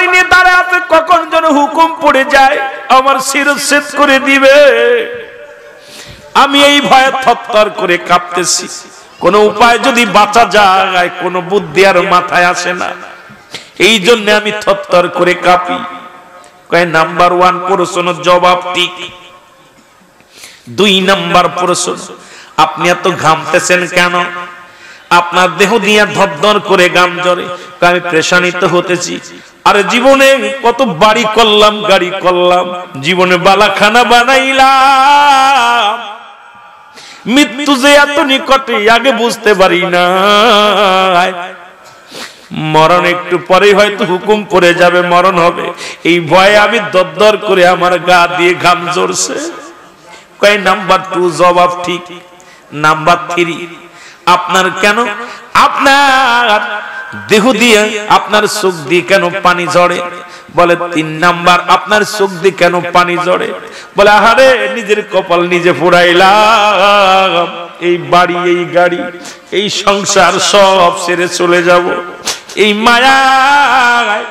পানি নিয়ে দাঁড়ায় আছে, কখন যেন হুকুম পড়ে যায় আমার শিরচ্ছেদ করে দিবে। আমি এই ভয়ে থরথর করে কাঁপতেছি। কোন উপায় যদি বাঁচা যায়, কোন বুদ্ধি আর মাথায় আসে না। এই জন্য আমি থরথর করে কাঁপি। কয় নাম্বার 1 প্রশ্ন জবাব ঠিক। 2 নাম্বার প্রশ্ন, আপনি এত ঘামতেছেন কেন? আপনার দেহ দিয়া ধরধর করে গাম জ্বরে। আমি পেরেশানিত হতেছি। আরে জীবনে কত বাড়ি করলাম, গাড়ি করলাম, জীবনে বালাখানা বানাইলাম, মৃত্যু যে এত নিকটে আগে বুঝতে পারি না। মরণ একটু পরেই হয়তো হুকুম পড়ে যাবে, মরণ হবে। এই ভয়ে আমি দরদর করে আমার গা দিয়ে ঘাম ঝরছে। কয় নাম্বার 2 জবাব ঠিক। নাম্বার 3, আপনার কেন, আপনার দেহ দিয়ে, আপনার চোখ দিয়ে কেন পানি ঝরে? বলে 3 নাম্বার, আপনার চোখ দিয়ে কেন পানি ঝরে? বলে আহারে নিজের কপাল নিজে পোড়াইলাম। এই বাড়ি, এই গাড়ি, এই সংসার সব ছেড়ে চলে যাব। এই মায়ায়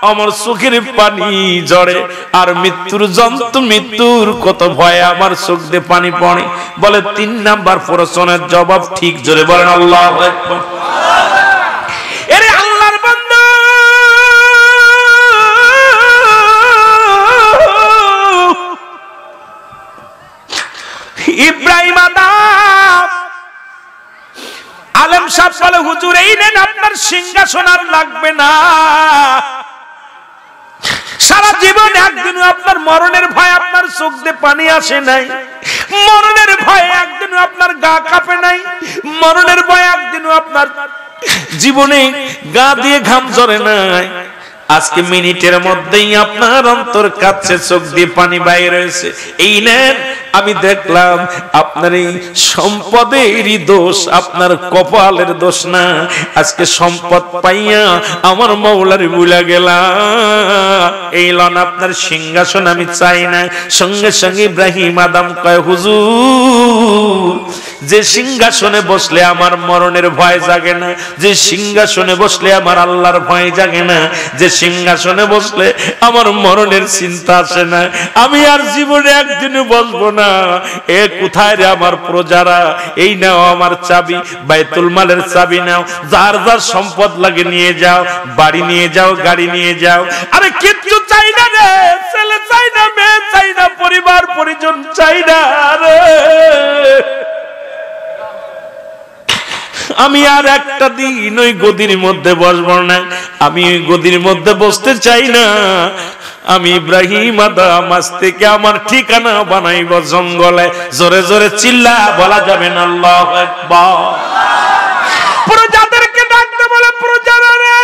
আমার চোখের পানি ঝরে। আর মৃত্যুর যন্ত্র, মৃত্যুর কত ভয়ে আমার চোখ দিয়ে পানি পড়ে। বলে 3 নাম্বার প্রশ্নের জবাব ঠিক। জোরে বলেন আল্লাহু আকবার। এরে আল্লাহর বান্দা, ইব্রাহিম আদম আলেম সাহেব বলে হুজুর এই নেন আপনার সিংহাসন, আর লাগবে না। সারা জীবন একদিন আপনার মরণের ভয় আপনার চোখ দিয়ে পানি আসে নাই, মরণের ভয় একদিন আপনার গা কাঁপে নাই, মরণের ভয় একদিন আপনার জীবনে গা দিয়ে ঘাম ঝরে নাই। আজকে মিনিটের মধ্যেই আপনার অন্তর কাঁদছে, চোখ দিয়ে পানি বাইরে রয়েছে। এই নেন, আমি দেখলাম আপনার এই সম্পদেরই দোষ, আপনার কপালের দোষ না। আজকে সম্পদ পাইয়া আমার মওলার ভুলে গেলাম। এই লন আপনার সিংহাসন, আমি চাই না। সঙ্গে সঙ্গে ইব্রাহিম আদম কয় হুজুর, যে সিংহাসনে বসলে আমার মরণের ভয় জাগে না, যে সিংহাসনে বসলে আমার আল্লাহর ভয় জাগে না, যে সিংহাসনে বসলে আমার মরণের চিন্তা আসে না, আমি আর জীবনে একদিনও বসবো না। এ কোথায় রে আমার প্রজারা? এই নাও আমার চাবি, বাইতুল মালের চাবি নাও, যার যার সম্পদ লাগে নিয়ে যাও, বাড়ি নিয়ে যাও, গাড়ি নিয়ে যাও। আরে কিচ্ছু চাই না রে, ছেলে চাই না, মেয়ে চাই না, পরিবার পরিজন চাই না রে। আমি আর একটা দিন ওই গদির মধ্যে বসবো না, আমি ওই গদির মধ্যে বসতে চাই না। আমি ইব্রাহিম আদম আজ থেকে আমার ঠিকানা বানাইব জঙ্গলে। জোরে জোরে চিল্লা বলা যাবে না আল্লাহু আকবার। প্রজাদেরকে ডাকতে বলে, প্রজারা রে,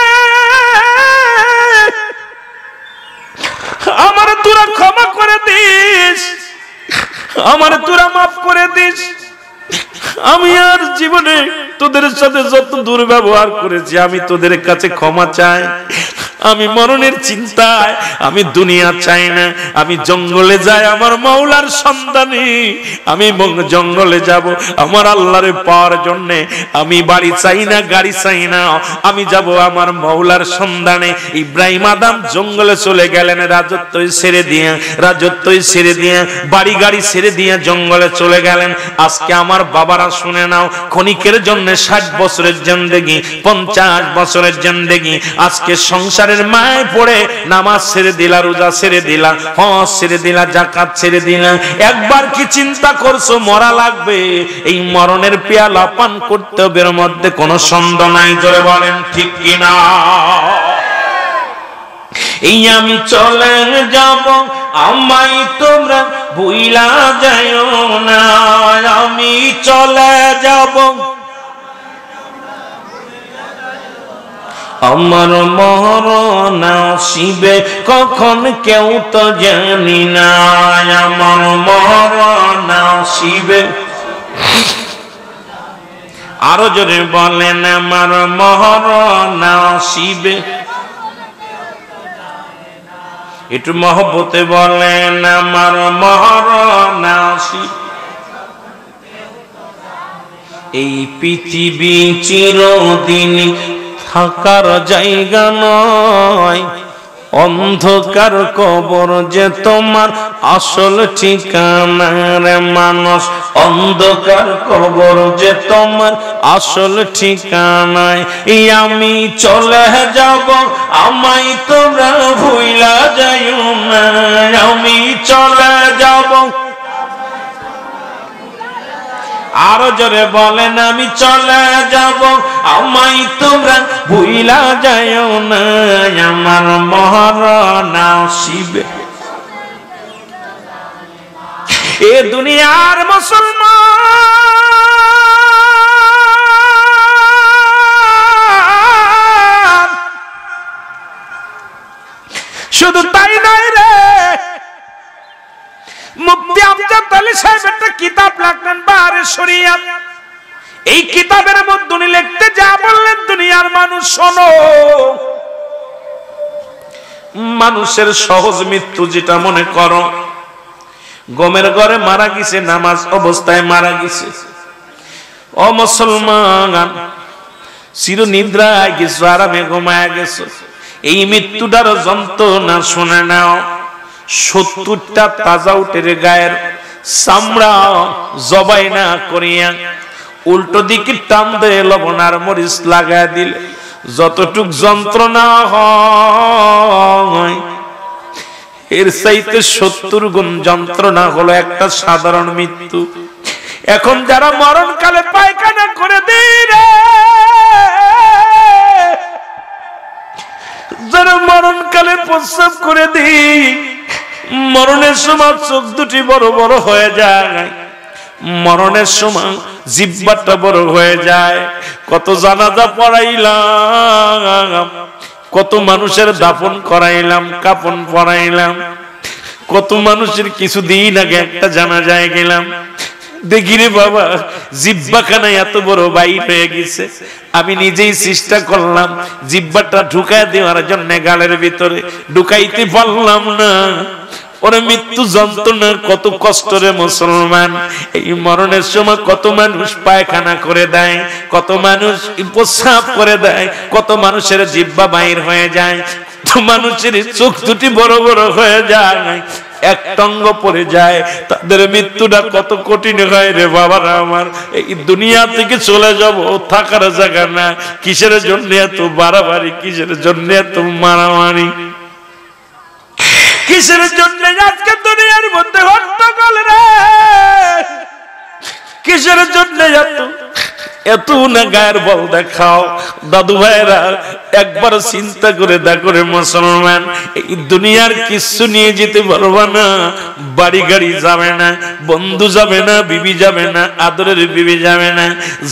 আমার তোরা ক্ষমা করে দিস, আমার তোরা মাফ করে দিস। আমি আর জীবনে তোদের সাথে যত দুর্ব্যবহার করেছি, আমি তোদের কাছে ক্ষমা চাই। আমি মরণের চিন্তায় আমি দুনিয়া চাই না। আমি জঙ্গলে যাই আমার মাওলার সন্ধানে, আমি জঙ্গলে যাব আমার আল্লাহরে পাওয়ার জন্য। আমি বাড়ি চাই না, গাড়ি চাই না, আমি যাব আমার মাওলার সন্ধানে। ইব্রাহিম আদম জঙ্গলে চলে গেলেন, রাজত্বই ছেড়ে দিয়ে, রাজত্বই ছেড়ে দিয়ে, বাড়ি গাড়ি ছেড়ে দিয়ে জঙ্গলে চলে গেলেন। আজকে আমার বাবারা শুনে নাও, ক্ষণিকের জন্য 60 বছরের জিন্দেগি, 50 বছরের জিন্দেগি আজকে সংসারের মায় পড়ে নামাজ ছেড়ে দিলা, রোজা ছেড়ে দিলা, হজ ছেড়ে দিলা, যাকাত ছেড়ে দিলা। একবার কি চিন্তা করছো মরা লাগবে? এই মরণের পেয়ালা পান করতে হবে, এর মধ্যে কোনো সন্দেহ নাই। জোরে বলেন ঠিক কিনা? এই আমি চলে যাব, আমায় তোমরা ভুইলা যাইও না। আমি চলে যাব, আমার মরণ আসিবে কখন কেউ তো জানি না। আমার মরণ আসিবে, আরো জোরে বলেন, আমার মরণ আসিবে। একটু মহব্বতে বলেন, আমার মরণ আসিবে। এই পৃথিবী চিরদিন থাকার জায়গা নয়, অন্ধকার কবর যে তোমার আসল ঠিকানা রে মানুষ, অন্ধকার কবর যে তোমার আসল ঠিকানায় আমি চলে যাব, আমায় তোমরা ভুইলা যাইও না, আমি চলে যাব। আরো জোরে বলেন, আমি চলে যাব, আমায় তোমরা ভুইলা যাইও না, আমার মরণ আসিবে। এ দুনিয়ার মুসলমান শুধু তাই নয় রে, মুফতি আমজাদ আলী সাহেব একটা কিতাব লিখলেন বারে শরিয়াত। এই কিতাবের মধ্যে উনি লিখতে যা বললেন, দুনিয়ার মানুষ শোনো, মানুষের সহজ মৃত্যু যেটা মনে করো, গমের ঘরে মারা গেছে, নামাজ অবস্থায় মারা গেছে। ও মুসলমান, চির নিদ্রায় গেছো, আরামে ঘুমায় গেছো, এই মৃত্যুটার যন্ত্রণা শুনে নাও। 70টা তাজা উটের গায়ের চামড়া জবাই না করিয়া উল্টো দিকে টান দিয়ে লবণ আর মরিচ লাগায় দিলে যতটুক যন্ত্রণা হয়, এর চাইতে 70 গুণ যন্ত্রণা হলো একটা সাধারণ মৃত্যু। এখন যারা মরণকালে পায়খানা করে দিলে, যারা মরণকালে প্রস্রাব করে দিই, মরণের সময় চোখ দুটি বড় বড় হয়ে যায়, মরণের সময় জিহ্বাটা বড় হয়ে যায়। কত জানাজা পড়াইলাম, কত মানুষের দাফন করাইলাম, কাফন পরাইলাম, কত মানুষের কিছুদিন আগে একটা জানাজায় গেলাম, দেখি রে বাবা জিহ্বাখানা এত বড় বাইর হয়ে গেছে। আমি নিজেই চেষ্টা করলাম জিহ্বাটা ঢুকায় দেওয়ার জন্য গালের ভিতরে, ঢুকাইতে পারলাম না। ওরে মৃত্যু যন্ত্রণা কত কষ্ট রে মুসলমান। এই মরণের সময় কত মানুষ পায়খানা করে দেয়, কত মানুষ প্রস্রাব করে দেয়, কত মানুষের জিহ্বা বাইর হয়ে যায়, কত মানুষের চোখ দুটি বড় বড় হয়ে যায়, এক টঙ্গ পড়ে যায়। তাদের মৃত্যুটা কত কঠিন হয় রে বাবারা আমার। এই দুনিয়া থেকে চলে যাব, থাকার জায়গা না, কিসের জন্য এত বাড়াবাড়ি, কিসের জন্য এত মারামারি, কিসের জন্য আজকে দুনিয়ার মধ্যে হট্টগোল রে, কিসের জন্য এত না গায়ের বল দেখাও। দাদু ভাইরা একবার চিন্তা করে দেখো রে মুসলমান, এই দুনিয়ার কিছু নিয়ে যেতে পারবা না, বাড়ি গাড়ি যাবে না, বন্ধু যাবে না, বিবি যাবে না, আদরের বিবি যাবে না।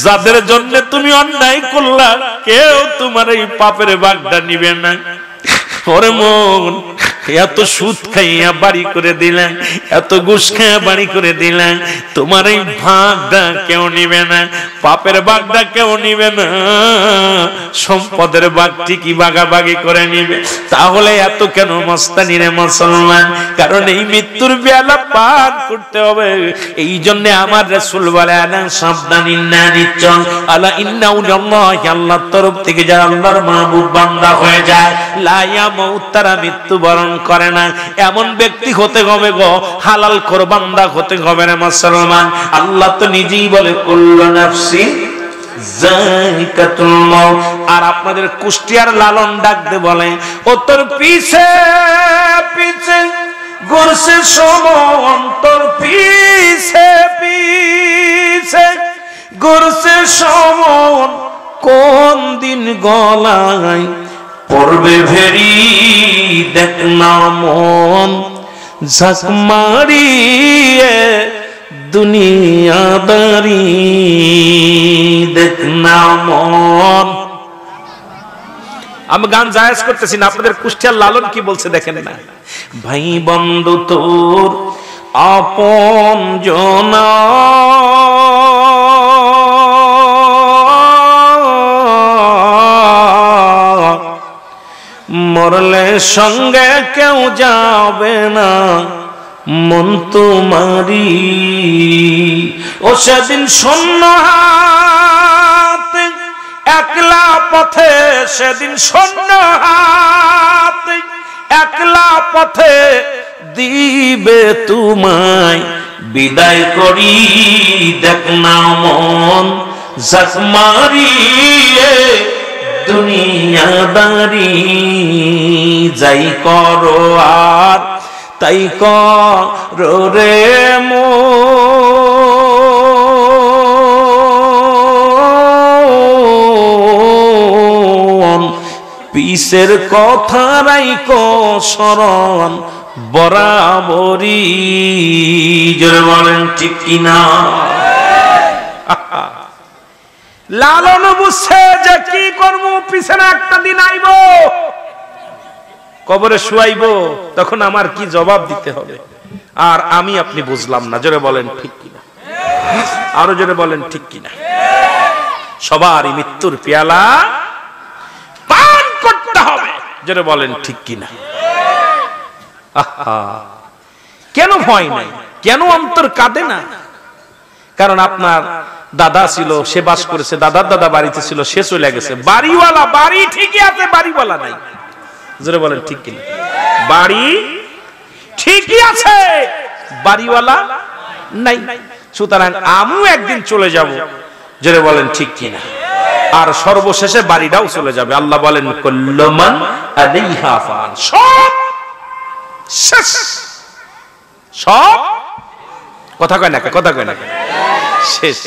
যাদের জন্য তুমি অন্যায় করলা, কেউ তোমার এই পাপের ভাগটা নিবে না। ওরে মন, এত সুদ খাইয়া বাড়ি করে দিলেন, এত ঘুষ খাইয়া বাড়ি করে দিলেন, তোমার এই ভাগটা কেউ নিবে না, পাপের ভাগটা কেউ নিবে না, সম্পদের ভাগ ঠিকই ভাগাভাগি করে নিবে। তাহলে এত কেন মস্তানি রে মুসলমান? কারণ এই মৃত্যুর বেলা পার করতে হবে। এই জন্য আমার রাসূল বলে, আলা সাবধান ইন্না নিশ্চয় আলা ইন্না উল্লাহি, আল্লাহর তরফ থেকে যারা আল্লাহর মাহবুব বান্দা হয়ে যায়, লা ইয়ামুত, তারা মৃত্যুবরণ করে না। এমন ব্যক্তি হতে হবে গো, হালাল খোর বান্দা হতে হবে না মুসলমান। আল্লাহ তো নিজেই বলে কুল্লু নাফসিন যায়িকাতুল মাউত। আর আপনাদের কুষ্টিয়ার লালন ডাকতে বলে, ও তোর পিছে পিছে ঘুরছে সমন, তোর পিছে পিছে ঘুরছে সমন, কোন দিন গলায় পড়বে ভেরি, দেখ না মন ঝাঁক মারিয়ে দুনিয়াদারি, দেখ না মন। আমি গান জায়েজ করতেছি না, আপনাদের কুষ্টিয়ার লালন কি বলছে দেখেন না। ভাই বন্ধু তোর আপন জনা, মরলে সঙ্গে কেউ যাবে না, মন তোমারি। ও সেদিন শূন্য হাতে একলা পথে, সেদিন শূন্য হাতে পথে দিবে তোমায় বিদায় করি দেখ না মন জাত মারিয়ে দুনিয়াদারি যাই করো আর তাই করো রে মন পিসের কথা রাইকো স্মরণ বরাবরই জোরে বলেন ঠিক কিনা লালন বুঝছে যে কি করব পিছনে একটা দিন আইব কবরে শুয়াইব তখন আমার কি জবাব দিতে হবে আর আমি আপনি বুঝলাম না জোরে বলেন ঠিক কিনা আরো জোরে বলেন ঠিক কিনা সবারই মৃত্যুর পেয়ালা পান করতে হবে জোরে বলেন ঠিক কিনা কেন ভয় নাই কেন অন্তর কাঁদে না কারণ আপনার দাদা ছিল সে বাস করেছে দাদার দাদা বাড়িতে ছিল সে চলে গেছে বাড়িওয়ালা বাড়ি ঠিকই আছে বাড়িওয়ালা নাই জোরে বলেন ঠিক কিনা বাড়ি ঠিকই আছে বাড়িওয়ালা নাই সুতরাং আমিও একদিন চলে যাব জোরে বলেন ঠিক কিনা আর সর্বশেষে বাড়িটাও চলে যাবে আল্লাহ বলেন কুল্লু মান আলাইহা ফান সব শেষ সব কথা কয় না শেষ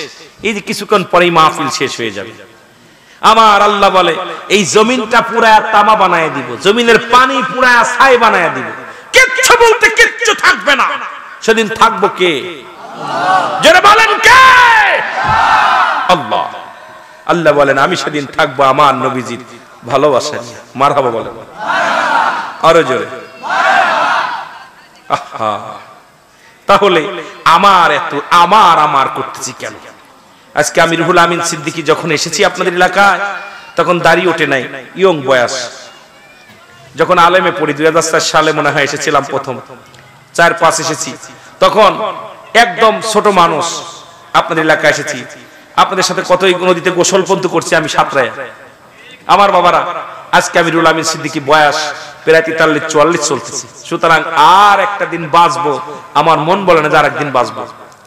এই যে কিছুক্ষণ পরেই মাহফিল শেষ হয়ে যাবে আমার আল্লাহ বলে এই জমিনটা পুরা তামা বানায় দিব জমিনের পানি পুরা ছাই বানায় দিব কিচ্ছু বলতে কিচ্ছু থাকবে না সেদিন থাকবো কে যারা বলেন কে আল্লাহ আল্লাহ বলেন আমি সেদিন থাকবো আমার নবীজির ভালোবাসা নিয়ে মারহাবা বলেন আরো জোরে তাহলে আমার এত আমার করতেছি কেন আজকে আমি রুহুল আমিন সিদ্দিকী যখন এসেছি আপনাদের এলাকায় তখন দাড়ি ওঠে নাই ইয়ং বয়স যখন আলেমে পড়ি 2004 সালে মনে হয় এসেছিলাম প্রথম 4-5 এসেছি তখন একদম ছোট মানুষ আপনাদের এলাকায় এসেছি আপনাদের সাথে কতই নদীতে গোসল পন্ত করছি আমি সাঁতরায়া আমার বাবারা আজকে আমি রুহুল আমিন সিদ্দিকী বয়স প্রায় 43-44 চলতেছি সুতরাং আর একটা দিন বাঁচবো আমার মন বলে না যে আর একদিন বাঁচবো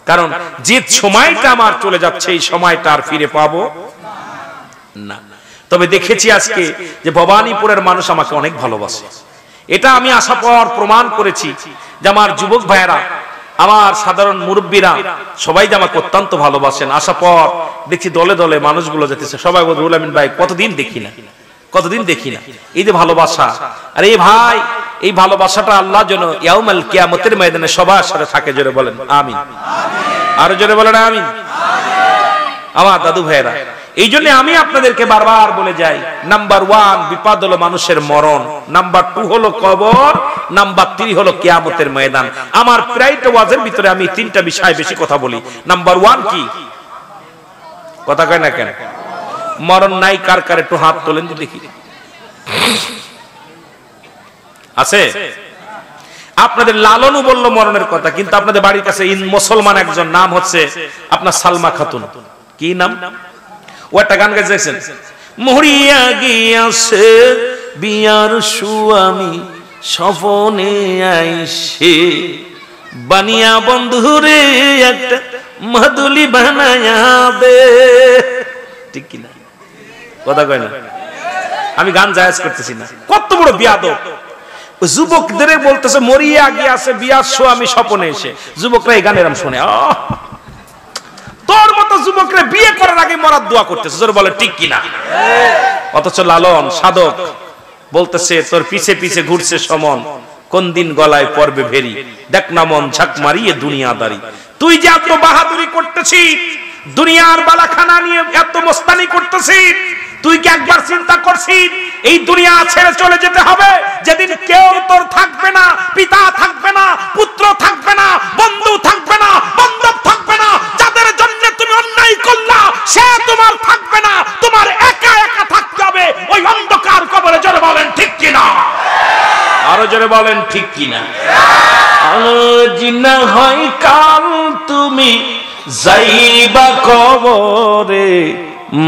কারণ যে সময়টা আমার চলে যাচ্ছে এই সময়টা আর ফিরে পাবো না তবে দেখেছি আজকে যে ভবানীপুরের মানুষ আমাকে অনেক ভালোবাসে এটা আমি আসার পর প্রমাণ করেছি যে আমার যুবক ভাইয়েরা আমার সাধারণ মুরব্বীরা সবাই যে আমাকে অত্যন্ত ভালোবাসেন আসার পর দেখি দলে দলে মানুষগুলো যেতেছে সবাই বলে রুহুল আমিন ভাই কতদিন দেখি না এই যে ভালোবাসা আর এই ভাই এই ভালোবাসাটা আল্লাহ যেন ইয়াউমাল কিয়ামতের ময়দানে সবার সাথে থাকে জোরে বলেন আমিন আরো জোরে বলেন আমিন আমার দাদু ভাইরা এই জন্য আমি আপনাদেরকে বারবার বলে যাই নাম্বার 1 বিপদ হলো মানুষের মরণ নাম্বার 2 হলো কবর নাম্বার 3 হলো কিয়ামতের ময়দান আমার প্রায়টা ওয়াজের ভিতরে আমি তিনটা বিষয় বেশি কথা বলি নাম্বার 1 কি কথা কয় না কেন মরণ নাই কার কার একটু হাত তোলেন তো দেখি আছে আপনাদের লালনও বলল মরণের কথা কিন্তু আপনাদের বাড়ির কাছে মুসলমান একজন নাম হচ্ছে আপনার সালমা খাতুন কি নাম ও একটা গান গাইছেন মরিয়া গিয়াছে বিয়ার সুয়ামী স্বপনে আইসে বানিয়া বন্ধুরে একটা মাদুলি বানায়া দে ঠিক কিনা কথা কয় না আমি গান জায়েজ করতেছি না কত বড় বিয়াদব যুবকদের বলতেছে মরিয়া গিয়াছে বিয়ার স্বামী স্বপনে এসে যুবকরা এই গানের নাম শুনে তোর মতো যুবকরা বিয়ে করার আগে মরার দোয়া করতেছে জোরে বলে ঠিক কিনা অথচ লালন সাধক বলতেছে তোর পিছে পিছে ঘুরছে সমন কোন দিন গলায় পড়বে ভেরি দেখ না মন ঝাক মারিয়ে দুনিয়াদারি তুই যে এত বাহাদুরি করতেছিস দুনিয়ার বালাখানা নিয়ে এত মস্তানি করতেছিস তুই কি একবার চিন্তা করছিস এই দুনিয়া ছেড়ে চলে যেতে হবে যেদিন কেউ তোর থাকবে না পিতা থাকবে না পুত্র থাকবে না বন্ধু থাকবে না বান্ধব থাকবে না যাদের জন্য তুমি অন্যায় করলা সে তোমার থাকবে না তোমার একা একা থাকতে হবে ওই অন্ধকার কবরে জোরে বলেন ঠিক কিনা আরো জোরে বলেন ঠিক কিনা আজ না হয় কাল তুমি যাইবা কবরে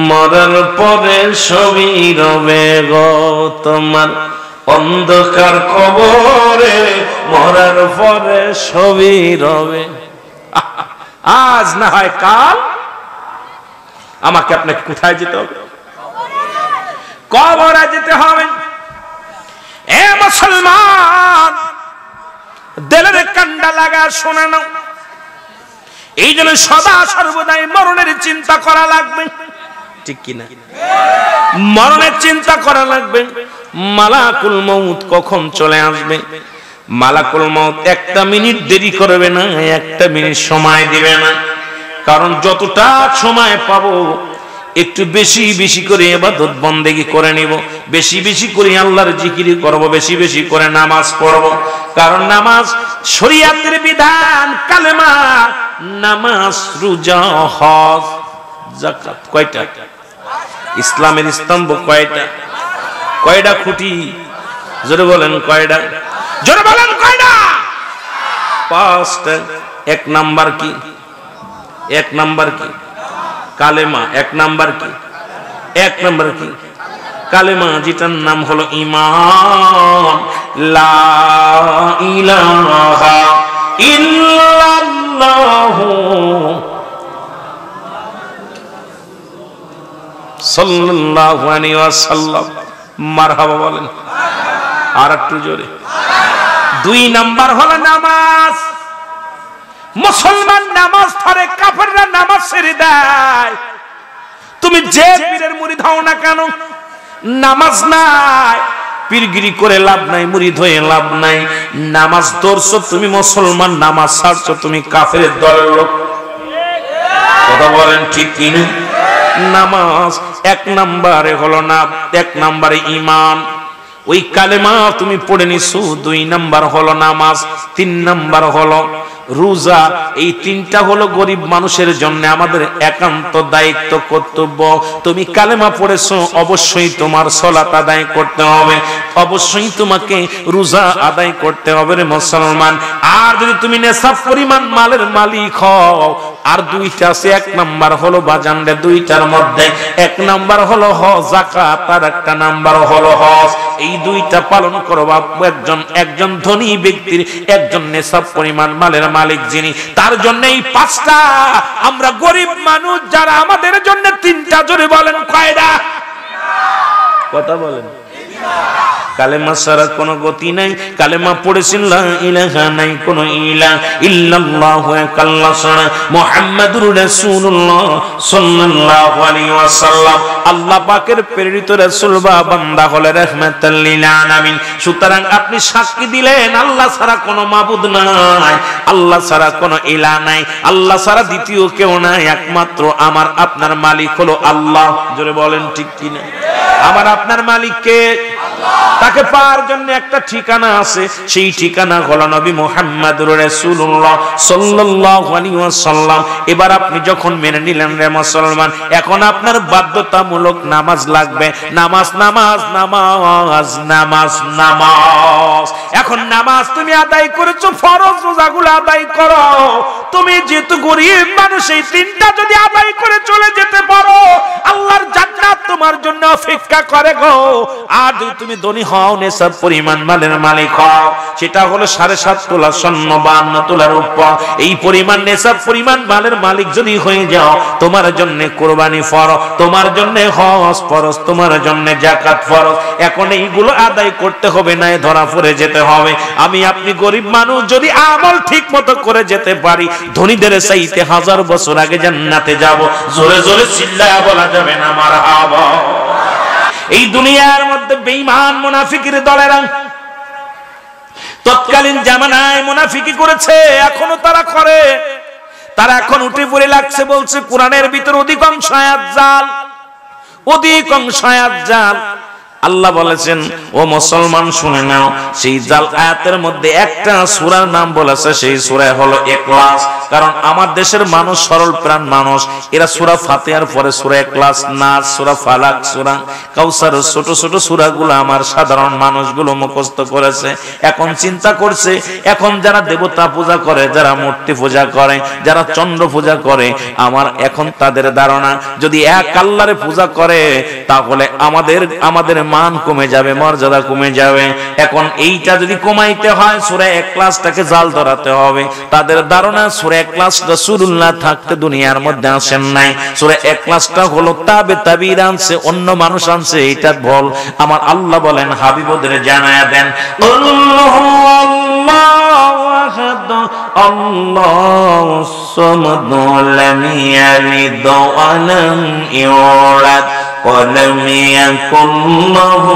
মরার পরে সবই রবে গো তোমার অন্ধকার কবরে মরার পরে সবই রবে। আজ না হয় কাল আমাকে আপনাকে কোথায় যেতে হবে? কবরে যেতে হবে। এ মুসলমান, দিলের কান্ডা লাগা শোনা নাও। এই জন্য সদা সর্বদাই মরণের চিন্তা করা লাগবে, ঠিক কিনা? মরণের চিন্তা করা লাগবে। মালাকুল মউত কখন চলে আসবে? মালাকুল মউত একটা মিনিট দেরি করবে না, একটা মিনিট সময় দিবে না। কারণ যতটা সময় পাবো একটু বেশি বেশি করে ইবাদত বন্দেগী করে নিব, বেশি বেশি করে আল্লাহর জিকির করব, বেশি বেশি করে নামাজ পড়ব। কারণ নামাজ শরীয়তের বিধান, কালেমা, নামাজ, রোজা, হজ, যাকাত। কয়টা? ইসলামের স্তম্ভ কয়টা? কয়টা খুঁটি? জোরে বলেন কয়টা? জোরে বলেন কয়টা? পাঁচটা। এক নাম্বার কি? এক নাম্বার কি? কালেমা। এক নাম্বার কি? এক নাম্বার কি? কালেমা, যেটার নাম হলো ঈমান। লা ইলাহা ইল্লাল্লাহু সাল্লাল্লাহু আলাইহি ওয়াসাল্লাম। মারহাবা বলেন আর একটু জোরে। দুই নাম্বার হলো নামাজ। মুসলমান নামাজ ধরে, কাফেররা নামাজ ছেড়ে দেয়। তুমি যে পীরের মুরিদ হও না কেন, নামাজ নাই, পীরগিরি করে লাভ নাই, মুরিদ হয়ে লাভ নাই। নামাজ ধরছো তুমি মুসলমান, নামাজ ছাড়ছো তুমি কাফেরের দলের লোক। কথা বলেন ঠিক কিনা? নামাজ এক নাম্বারে হলো না, এক নাম্বারে ঈমান। ওই কালেমা তুমি পড়ে নিছো। দুই নাম্বার হলো নামাজ, তিন নাম্বার হলো রোজা। এই তিনটা হলো গরিব মানুষের জন্য আমাদের একান্ত দায়িত্ব, কর্তব্য। তুমি কালেমা পড়েছো, অবশ্যই তোমার সালাত আদায় করতে হবে, অবশ্যই তোমাকে রোজা আদায় করতে হবে রে মুসলমান। আর যদি তুমি নেশাব পরিমাণ মালের মালিক হও, আর দুইটা আছে। এক নাম্বার হলো বাজান রে, দুইটার মধ্যে এক নাম্বার হলো হজ, যাকাত, আর একটা নাম্বার হলো হজ। এই দুইটা পালন করো। একজন ধনী ব্যক্তির একজন নেশাব পরিমাণ মালের মালিক যিনি, তার জন্য এই পাঁচটা। আমরা গরিব মানুষ যারা, আমাদের জন্য তিনটা। জোরে বলেন কয়টা? কথা বলেন। কালেমা ছাড়া কোনো গতি নাই। কালেমা পড়েছেন লা ইলাহা, নাই কোনো ইলাহ ইল্লাল্লাহু, এক আল্লাহ ছাড়া, মুহাম্মাদুর রাসূলুল্লাহ সাল্লাল্লাহু আলাইহি ওয়াসাল্লাম আল্লাহ পাকের প্রেরিত রাসূল বা বান্দা হলে রাহমাতাল লিল আলামিন। সুতরাং আপনি সাক্ষী দিলেন আল্লাহ ছাড়া কোনো মাবুদ নাই, আল্লাহ ছাড়া কোনো ইলাহ নাই, আল্লাহ ছাড়া দ্বিতীয় কেউ নাই। একমাত্র আমার আপনার মালিক হলো আল্লাহ। জোরে বলেন ঠিক কিনা? আমার আপনার মালিককে, তাকে পাওয়ার জন্য একটা ঠিকানা আছে। সেই ঠিকানা হলো নবী মুহাম্মদুর রাসূলুল্লাহ সাল্লাল্লাহু আলাইহি ওয়াসাল্লাম। এবার আপনি যখন মেনে নিলেন রে মুসলমান, এখন আপনার বাধ্যতামূলক নামাজ লাগবে। নামাজ, নামাজ, নামাজ, নামাজ, নামাজ। এখন নামাজ তুমি আদায় করেছো, ফরজ রোজাগুলো আদায় করো। তুমি যেহেতু গরিব মানুষ, এই তিনটা যদি আদায় করে চলে যেতে পারো, আল্লাহর জান্নাত তোমার জন্য অপেক্ষা করে গো। আর যদি তুমি ধনী হও, নেশাব পরিমাণ মালের মালিক হও, সেটা হলো 7.5 তোলা স্বর্ণ, 52 তোলার উপর। এই পরিমাণ নেশাব পরিমাণ মালের মালিক যদি হয়ে যাও, তোমার জন্য কুরবানি ফরজ, তোমার জন্য হজ ফরজ, তোমার জন্য যাকাত ফরজ। এখন এইগুলো আদায় করতে হবে, না ধরা পড়ে যেতে হবে। আমি আপনি গরিব মানুষ যদি আমল ঠিক মতো করে যেতে পারি, ধনীদের চাইতে 1000 বছর আগে জান্নাতে যাব। জোরে জোরে চিল্লায়া বলা যাবে না মারহাবা। এই দুনিয়ার মধ্যে বেঈমান মুনাফিকের দলেরা তৎকালীন জামানায় মুনাফিকি করেছে, এখনো তারা করে। তারা এখন উঠে পড়ে লাগছে, বলছে কোরআনের ভিতর অধিকাংশ আয়াত জাল, অধিকাংশ আয়াত জাল। আল্লাহ বলেছেন, ও মুসলমান শুনে নাও, সেই জাল আয়াতের মধ্যে একটা সূরার নাম বলেছে, সেই সূরা হলো ইখলাস। কারণ আমার দেশের মানুষ সরল প্রাণ মানুষ, এরা সূরা ফাতিহার পরে সূরা ইখলাস, নাস, সূরা ফালাক, সূরা কাউসার, ছোট ছোট সূরাগুলো আমার সাধারণ মানুষগুলো মুখস্থ করেছে। এখন চিন্তা করছে, এখন যারা দেবতা পূজা করে, যারা মূর্তি পূজা করে, যারা চন্দ্র পূজা করে, এখন তাদের ধারণা যদি এক আল্লাহরে পূজা করে, তাহলে আমাদের মান কমে যাবে, মর্যাদা কমে যাবে। এখন এইটা যদি কমাইতে হয় সূরা ইখলাসটাকে জাল ধরাতে হবে। তাদের ধারণা সূরা ইখলাস রাসূলুল্লাহ থাকতে দুনিয়ার মধ্যে আসেন নাই, সূরা ইখলাসটা হলো তাবে তাবির আনছে, অন্য মানুষ আনছে, এটা ভুল। আমার আল্লাহ বলেন হাবিবদের জানায়া দেন, আল্লাহু আল্লাহু আহাদ আল্লাহুস সামাদ লাম ইয়ালিদ ওয়া লাম ইউলাদ ওয়া লাম ইয়াকুল লাহু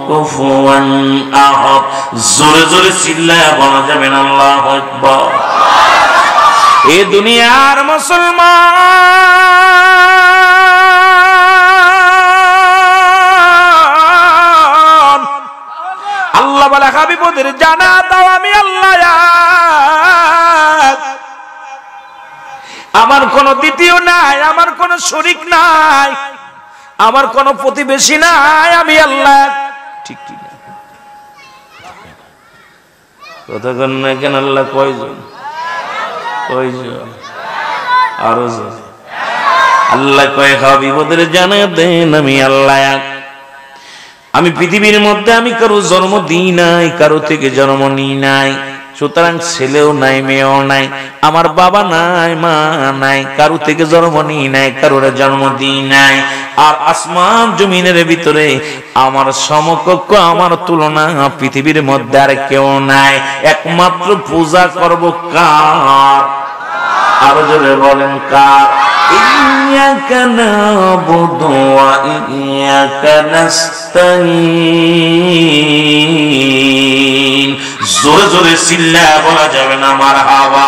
কুফুয়ান আহাদ। জোরে জোরে চিল্লায়া বলা যাবে না আল্লাহু আকবার। এই দুনিয়ার মুসলমান, আল্লাহ বলে হাবিবদের জানা দাও আমি আল্লাহ এক, আমার কোন দ্বিতীয় নাই, আমার কোন শরীক নাই, আমার কোন প্রতিবেশী নাই, আমি আল্লাহ এক। ঠিক ঠিক কথা কন না কেন? আল্লাহ কয়জন? কয়জন? আরো আল্লাহ কয় হাবিবদের জানা দেন আমি আল্লাহ এক। আমি পৃথিবীর মধ্যে আমি কারো জন্ম দিই নাই, কারো থেকে জন্ম নিই নাই, সুতরাং ছেলেও নাই মেয়েও নাই, আমার বাবা নাই মা নাই, কারো থেকে জন্ম নিই নাই, কারোর জন্ম দিই নাই। আর আসমান জমিনের ভিতরে আমার সমকক্ষ, আমার তুলনা পৃথিবীর মধ্যে আর কেউ নাই। একমাত্র পূজা করব কার? আরো জোরে বলেন কার? ইয়্যাকা না'বুদু ওয়া ইয়্যাকা নাস্তাঈন। জোরে জোরে চিল্লায়া বলা যাবে না মারহাবা।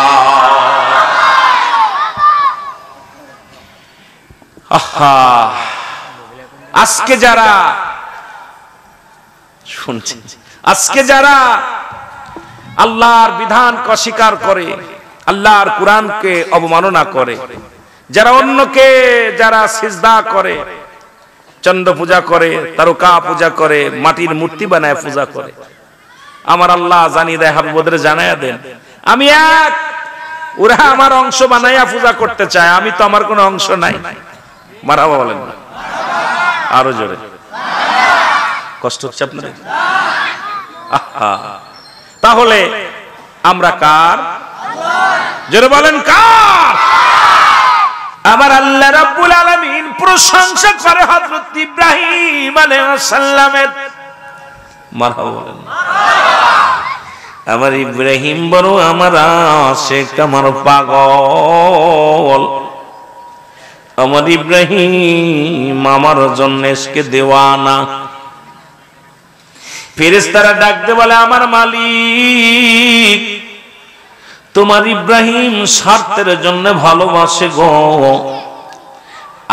আহা, আজকে যারা শুনছেন, আজকে যারা আল্লাহর বিধানকে অস্বীকার করে, আল্লাহর কোরআনকে অবমাননা করে, যারা অন্যকে যারা সিজদা করে, চন্দ্র পূজা করে, তারকা পূজা করে, মাটির মূর্তি বানায় পূজা করে, আমার আল্লাহ জানিয়ে দেয় হাবিবদের জানায়া দেন আমি এক। ওরা আমার অংশ বানাইয়া পূজা করতে চায়, আমি তো আমার কোনো অংশ নাই। মারহাবা বলেন না আরো জোরে। কষ্ট হচ্ছে আপনাদের? তাহলে আমরা কার? জোরে বলেন কার? আমার আল্লাহ রাব্বুল আলামিন প্রশংসা করে হযরত ইব্রাহিম আলাইহিস সালামের। মারহাবা বলেন। আমার ইব্রাহিম বড় আমার আশিক, আমার পাগল, আমার ইব্রাহিম আমার জন্য ইশকে দেওয়ানা। ফেরেশতারা ডাকতে বলে আমার মালিক, তোমার ইব্রাহিম স্বার্থের জন্য ভালোবাসে গো,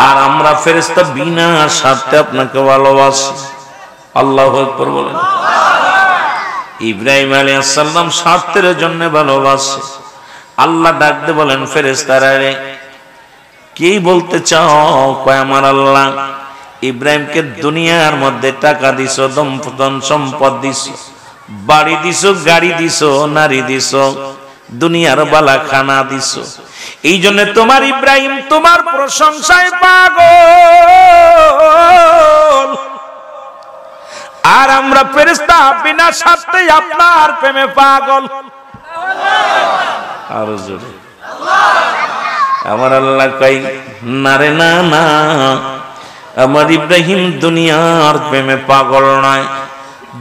আর আমরা ফেরেশতা বিনা স্বার্থে আপনাকে ভালোবাসি। আল্লাহু আকবার বলেন। ইব্রাহিম আলাইহিস সালাম স্বার্থের জন্য ভালোবাসে। আল্লাহ ডাকতে বলেন ফেরেশতারা রে কি বলতে চাও? কয় আমার আল্লাহ ইব্রাহিমকে দুনিয়ার মধ্যে টাকা দিছো, ধন সম্পদ দিছো, বাড়ি দিছো, গাড়ি দিছো, নারী দিছো, দুনিয়ার বালা খানা দিছো, এই জন্য তোমার ইব্রাহিম তোমার প্রশংসায় পাগল। আর আমরা ফেরেশতা বিনা স্বার্থে আপনার প্রেমে পাগল। আরো জোরে আমার আল্লাহ কই না রে না না, আমার ইব্রাহিম দুনিয়ার প্রেমে পাগল নয়,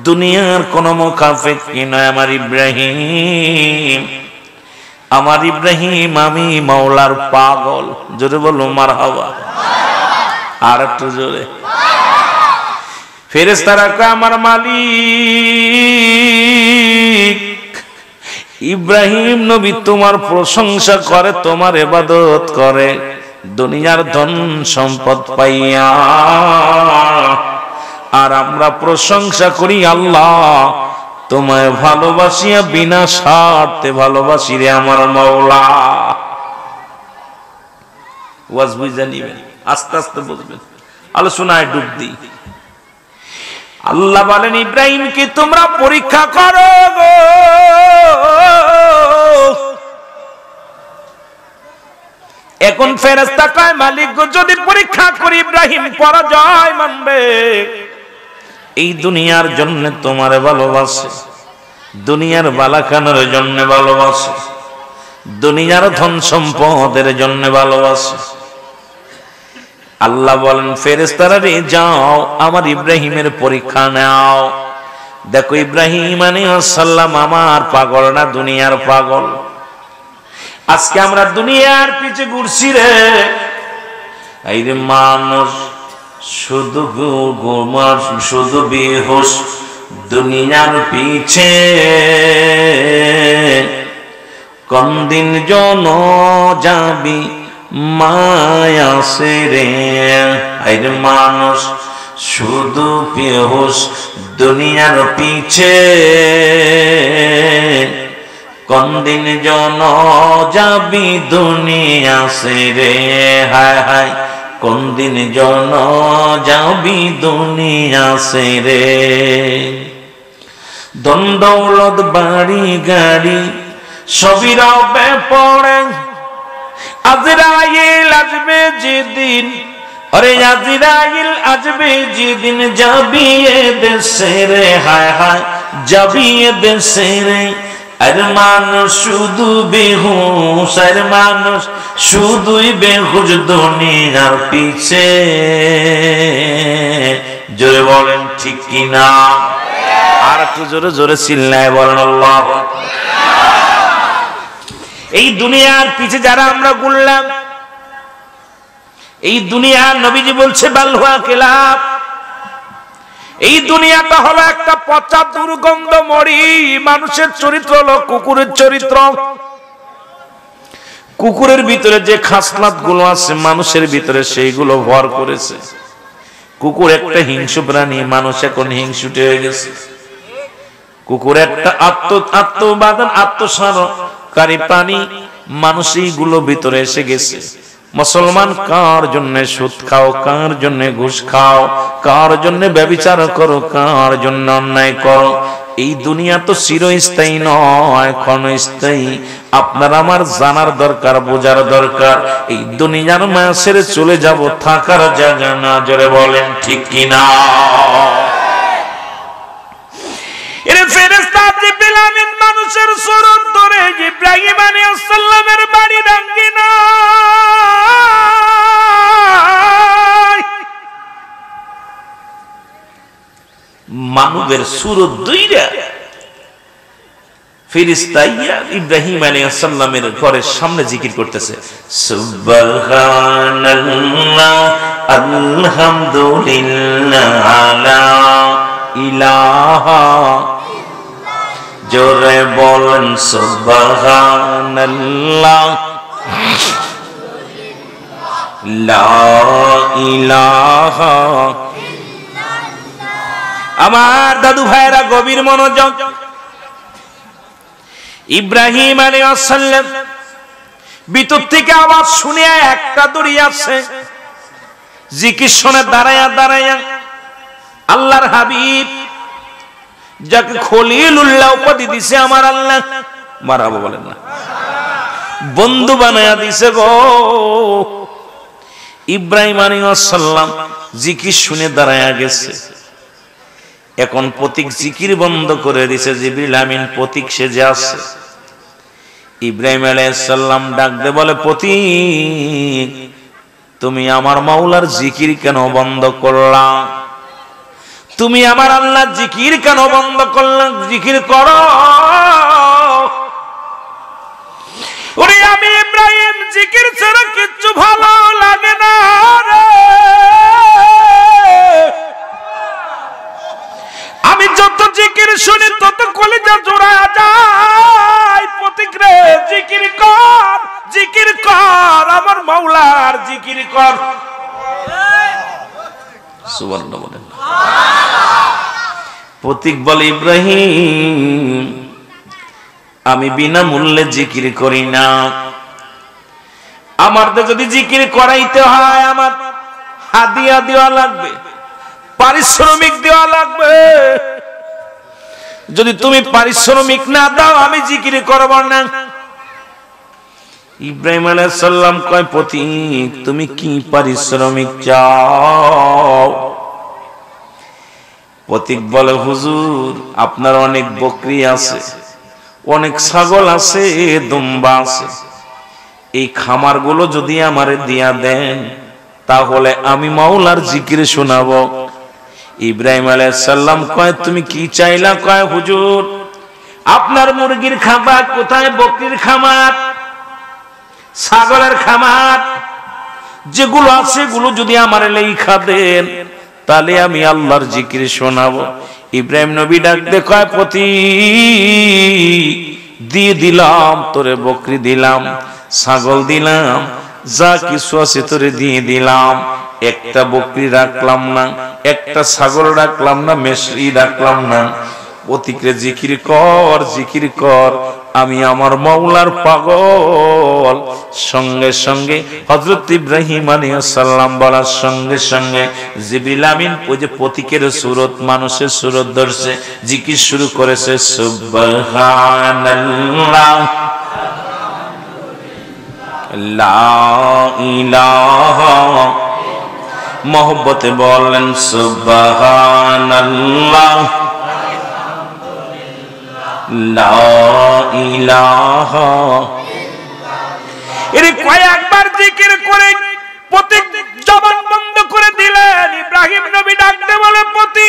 দুনিয়ার কোন মুখাফেকি নয়। আমার ইব্রাহিম, আমার ইব্রাহিম আমি মাওলার পাগল। জোরে বলো মারহাবা। আর একটু জোরে। ফেরেশতারা কয় আমার মালিক ইব্রাহিম নবী তোমার প্রশংসা করে, তোমার ইবাদত করে, দুনিয়ার ধন সম্পদ পাইয়া, আর আমরা প্রশংসা করি আল্লাহ তোমায় ভালোবাসিয়া বিনা স্বার্থে ভালোবাসি রে আমার মাওলা। ওয়াজ বুঝা নিবেন, আস্তে আস্তে বুঝবেন, আলোচনায় ডুব দিই। আল্লাহ বলেন ইব্রাহিমকে তোমরা পরীক্ষা করো গো, এখন ফেরেশতা কয় মালিক গো যদি পরীক্ষা করি ইব্রাহিম পরাজয় মানবে, এই দুনিয়ার জন্য তোমারে ভালোবাসে, দুনিয়ার বালাখানের জন্য ভালোবাসে, দুনিয়ার ধন সম্পদের জন্য ভালোবাসে। আল্লাহ বলেন ফেরেশতারা রে যাও আমার ইব্রাহিমের পরীক্ষা নাও। দেখো ইব্রাহিম আলাইহিস সালাম আমার পাগল না দুনিয়ার পাগল। আজকে আমরা দুনিয়ার পিছে ঘুরছি রে। এই রে মানুষ শুধু ঘুমার শুধু বেহুশ দুনিয়ার পিছে, কোন দিন জন যাবি মায়া সে রে। এই রে মানুষ শুধু বেহুশ দুনিয়ার পিছে, কোন দিন জন যাবি দুনিয়া সে রে। হায় হায় কোন দিন জন যাবি দুনিয়া সে রে। ধন দৌলত বাড়ি গাড়ি সবই রবে পড়ে, আজরাইল আসবে যেদিন, আরে আজরাইল আসবে যেদিন যাবি এ দেশে রে। হায় হায় যাবি এ দেশে রে। আর মানুষ শুধু বেহুশ, আর মানুষ শুধুই বেহুশ দুনিয়ার পিছে। জোরে বলেন ঠিক কিনা? আর একটু জোরে জোরে চিল্লায় বলেন আল্লাহ। এই দুনিয়ার পিছে যারা আমরা ঘুরলাম, এই দুনিয়ার নবীজি বলছে বালহুয়া কেলাব, এই দুনিয়াটা হলো একটা পচা দুর্গন্ধ মরি। মানুষের চরিত্র হলো কুকুরের চরিত্র। কুকুরের ভিতরে যে খাসলাত গুলো আছে মানুষের ভিতরে সেইগুলো ভর করেছে। কুকুর একটা হিংস্র প্রাণী, মানুষ এখন হিংসুটে হয়ে গেছে। কুকুর একটা আত্মসারকারী প্রাণী, মানুষ এইগুলো ভিতরে এসে গেছে। মুসলমান কার জন্য সুদ খাও, কার জন্য ঘুষ খাও, কার জন্য ব্যভিচার করো, কার জন্য অন্যায় করো। এই দুনিয়া তো চিরস্থায়ী নয়, ক্ষণস্থায়ী। আপনার আমার জানার দরকার, বোঝার দরকার। এই দুনিয়ার মায়া ছেড়ে চলে যাব, থাকার জায়গা না। জোরে বলেন ঠিক কিনা? এর ফেরেশতা জিবরিল আমিন মানুষের সুরত ধরে ইব্রাহিম আলাইহিস সালামের বাড়ি ডাঙ্গিনা মানবের সুরত দুইরা ফেরেশতা ইব্রাহিম আলাইহিস সালামের ঘরের সামনে জিকির করতেছে, সুবহানাল্লাহ আলহামদুলিল্লাহ লা ইলাহা। জোরে বলেন সুবহানাল্লাহ লা ইলাহা। আমার দাদু ভাইরা গভীর মনোযোগ। ইব্রাহিম আলাইহিস সালাম ভিতর থেকে আওয়াজ শুনে একটা দড়ি আছে, জিকির শুনে দাঁড়ায়া দাঁড়ায়া আল্লাহর হাবিব যাকে খলিলুল্লাহ উপাধি দিছে আমার আল্লাহ, মারহাবা বলেন না, বন্ধু বানায়া দিছে গো। ইব্রাহিম আলাইহিস সালাম জিকির শুনে দাঁড়ায়া গেছে। এখন প্রতীক জিকির বন্ধ করে দিছে, জিবরিল আমিন প্রতীক সেজে আছে। ইব্রাহিম আলাইহিস সালাম ডাক দে বলে, প্রতীক তুমি আমার মাওলার জিকির কেন বন্ধ করলা? তুমি আমার আল্লাহ জিকির কেন বন্ধ করলা? জিকির করো। ওরে আমি ইব্রাহিম জিকির ছাড়া কিচ্ছু ভালো লাগে না রে। আমি যত জিকির শুনি তত কলিজা জোড়া যায়। প্রতীক রে জিকির কর, জিকির কর, আমার মাওলার জিকির কর। সুবহানাল্লাহ বলেন। প্রতীক বলে, ইব্রাহিম আমি বিনা মূল্যে জিকির করি না। আমার যদি জিকির করাইতে হয় আমার হাদিয়া দেওয়া লাগবে, পারিশ্রমিক দেওয়া লাগবে। যদি তুমি পারিশ্রমিক না দাও আমি জিকির করব না। ইব্রাহিম আলাইহিস সালাম কয়, প্রতীক তুমি কি পারিশ্রমিক চাও? পথিক বলে হুজুর আপনার অনেক বকরি আছে, অনেক ছাগল আছে, দুম্বা আছে, এই খামারগুলো যদি আমারে দিয়া দেন তাহলে আমি মাওলার জিকির শোনাবো। ইব্রাহিম আলাইহিস সালাম কয় তুমি কি চাইলা? কয় হুজুর আপনার মুরগির খামার কোথায়, বকরির খামার, ছাগলের খামার যেগুলো আছে এগুলো যদি আমারে লেখা দেন তাহলে আমি আল্লাহর জিকির শোনাবো। ইব্রাহিম নবী ডাক দিয়ে কয় পথিক দিয়ে দিলাম তোরে, বকরি দিলাম, ছাগল দিলাম, যা কিছু আছে তোরে দিয়ে দিলাম, একটা বকরি রাখলাম না, একটা ছাগল রাখলাম না, মেশরি রাখলাম না। পথিকরে জিকির কর, জিকির কর, আমি আমার মাওলার পাগল। সঙ্গে সঙ্গে হযরত ইব্রাহিম আলাইহিস সালাম বলার সঙ্গে সঙ্গে জিবরিল আমিন ওই যে পথিকের সুরত, মানুষের সুরত ধরছে, জিকির শুরু করেছে সুবহানাল্লাহ লা ইলাহা, মহব্বতে বলেন সুবহানাল্লাহ লা ইলাহা। এর কয়েকবার জিকির করে পথিক জবান বন্ধ করে দিলেন। ইব্রাহিম নবী ডাকতে বলে পথিক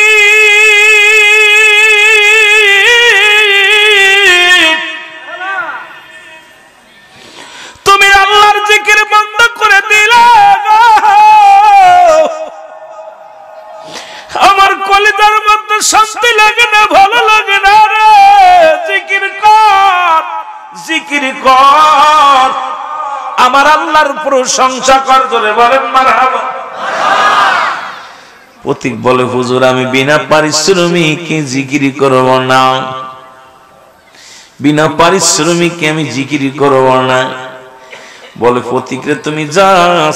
তুমি আল্লাহর জিকির বন্ধ করে দিলে, আমার কলিজার মধ্যে শান্তি লাগে না, ভালো লাগে না রে। জিকির কর, জিকির কর, আমার আল্লাহর প্রশংসা কর, জোরে বলেন মারহাবা। পথিক বলে হুজুর আমি বিনা পারিশ্রমিকে জিকির করব না, বিনা পারিশ্রমিকে আমি জিকির করব না। বলে পথিকরে তুমি যা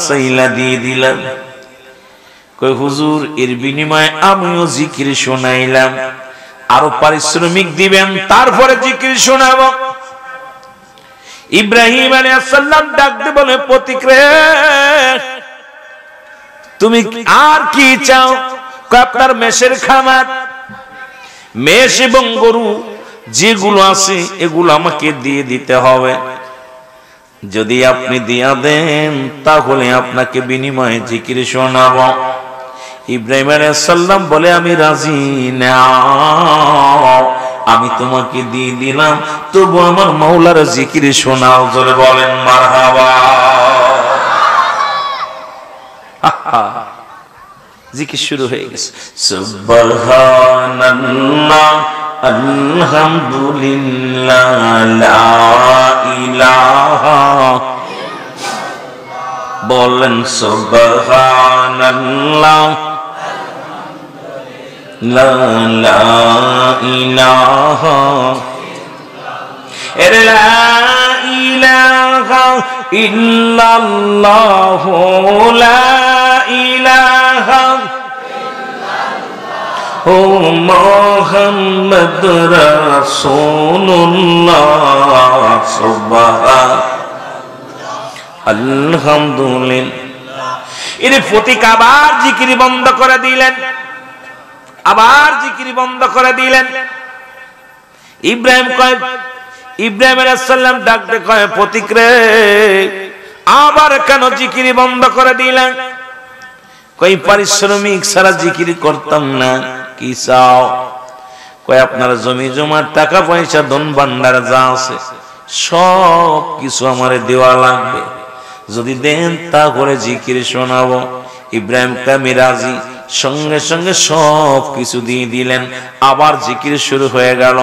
চাইলা দিয়ে দিলাম। কই হুজুর এর বিনিময়ে আমিও জিকির শোনাইলাম, আরো পারিশ্রমিক দিবেন, তারপরে জিকির শোনাবো। ইব্রাহিম আলাইহিস সালাম ডাকতে বলে পথিকরে তুমি আর কি চাও? আপনার মেষের খামার, মেষ এবং গরু যেগুলো আছে এগুলো আমাকে দিয়ে দিতে হবে। যদি আপনি দিয়া দেন তাহলে আপনাকে বিনিময়ে জিকির শোনাবো। ইব্রাহিম আলাইহিস সালাম বলে আমি রাজি না, আমি তোমাকে দিয়ে দিলাম, তবু আমার মাওলার জিকির শোনাও, জোরে বলেন মারহাবা। জিকির শুরু হয়ে গেছে সুবহানাল্লাহ আলহামদুলিল্লাহ লা ইলাহা, বলেন সুবহানাল্লাহ লা ইলাহা ইল্লাল্লাহ লা ইলাহা ও মুহাম্মদ রাসূলুল্লাহ সুবহান আলহামদুলিল্লাহ। এর পথিক আবার জিকির বন্ধ করে দিলেন, আবার জিকির বন্ধ করে দিলেন। ইব্রাহিম আলাইহিস সালাম ডাকতে কয় পথিক রে আবার কেন জিকির বন্ধ করে দিলেন? কই পারিশ্রমিক ছাড়া জিকির করতাম না, কি চাও? কয় আপনার জমি জমার টাকা পয়সা ধন ভান্ডার যা আছে সব কিছু আমারে দেওয়া লাগবে, যদি দেন তাহলে জিকির শোনাবো। ইব্রাহিম কামি রাজি, সঙ্গে সঙ্গে সব কিছু দিয়ে দিলেন। আবার জিকির শুরু হয়ে গেল,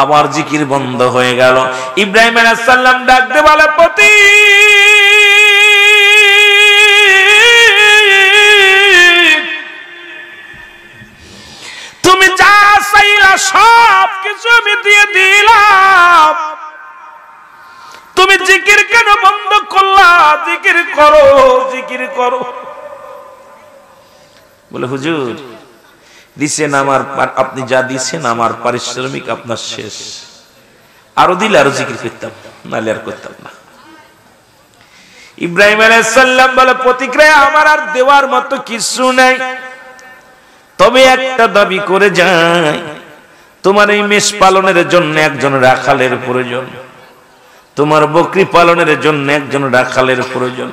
আবার জিকির বন্ধ হয়ে গেল। ইব্রাহিম আলাইহিস সালাম ডাকতে বলে তুমি যা চাইলা সব কিছু আমি দিয়ে দিলাম, তুমি জিকির কেন বন্ধ করলা? জিকির করো, জিকির করো। বলে হুজুর দিছেন আমার, আপনি যা দিছেন আমার পারিশ্রমিক আপনার শেষ, আরো দিলে আরো জিকির করতাম, নাহলে আর করতাম না। ইব্রাহিম আলাইহিস সালাম বলে পথিকরে আমার আর দেওয়ার মতো কিছু নাই, তবে একটা দাবি করে যায়, তোমার এই মেষ পালনের জন্য একজন রাখালের প্রয়োজন, তোমার বকরি পালনের জন্য একজন রাখালের প্রয়োজন,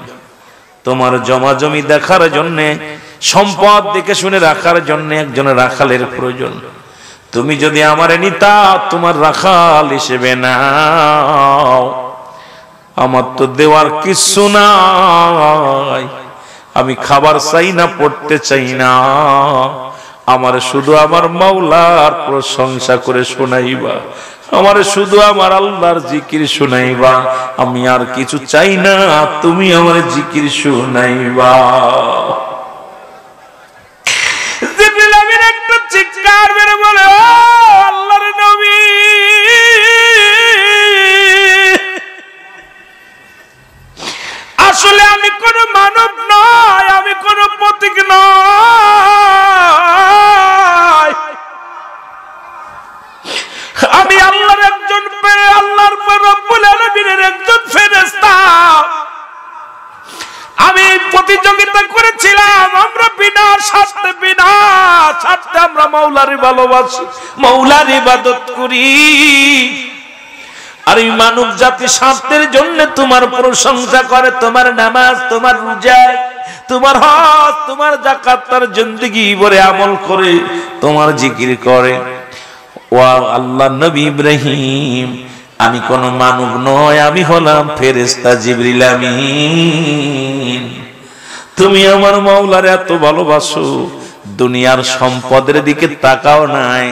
তোমার জমা জমি দেখার জন্য, সম্পদ দেখে শুনে রাখার জন্য একজন রাখালের প্রয়োজন। তুমি যদি আমারে নিতা তোমার রাখাল হিসেবে নাও, আমার তো দেওয়ার কিছু নাই, আমি খাবার চাই না, পড়তে চাই না, আমার শুধু আমার মাওলার প্রশংসা করে শোনাইবা, আমার শুধু আমার আল্লাহর জিকির শোনাইবা, আমি আর কিছু চাই না, তুমি আমার জিকির শোনাইবা। জিবরিল আমিন একটা চিৎকার মেরে বলে, ও আল্লাহর নবী, আসলে আমি কোন মানব নয়, আমি কোন প্রতীক নয়, আমি আল্লাহর একজন আল্লাহর রব্বুল আলামিনের একজন ফেরেশতা। আমি প্রতিযোগিতা করেছিলাম, আমরা বিনা স্বার্থে আমরা মাওলারে ভালোবাসি, মাওলার ইবাদত করি। আর এই মানব জাতি স্বার্থের জন্য তোমার প্রশংসা করে, তোমার নামাজ, তোমার রোজা, তোমার হজ, তোমার যাকাত, তার জিন্দেগি ভরে আমল করে, তোমার জিকির করে। ও আল্লাহ নবী ইব্রাহিম, আমি কোন মানব নয়, আমি হলাম ফেরেশতা জিবরিল আমিন। তুমি আমার মাওলার এত ভালোবাসো, দুনিয়ার সম্পদের দিকে তাকাও নাই,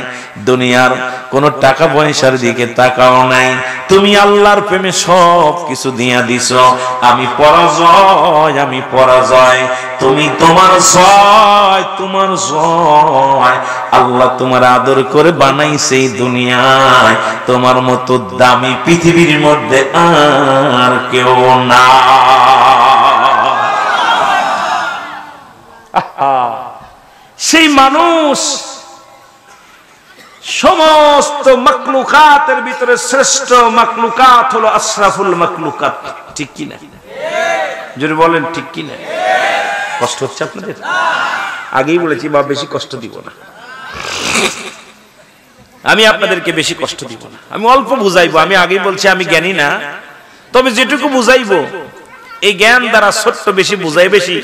দুনিয়ার কোন টাকা পয়সার দিকে তাকাও নাই, তুমি আল্লাহর প্রেমে সব কিছু দিয়া দিছো। আমি পরাজয়, আমি পরাজয়, তুমি তোমার জয়, তোমার জয়। আল্লাহ তোমার আদর করে বানাইছে এই দুনিয়ায়, তোমার মতো দামি পৃথিবীর মধ্যে আর কেউ না। সেই মানুষ সমস্ত মাখলুকাতের ভিতরে শ্রেষ্ঠ মাখলুকাত হলো আশরাফুল মাখলুকাত, ঠিক কি না? যদি বলেন ঠিক কি না? কষ্ট হচ্ছে আপনাদের? আগেই বলেছি বা বেশি কষ্ট দিব না, আমি আপনাদেরকে বেশি কষ্ট দিব না, আমি অল্প বুঝাইবো। আমি আগেই বলছি আমি জ্ঞানী না, তবে যেটুকু বুঝাইবো এই জ্ঞান দ্বারা ছোট্ট বেশি বুঝাই বেশি,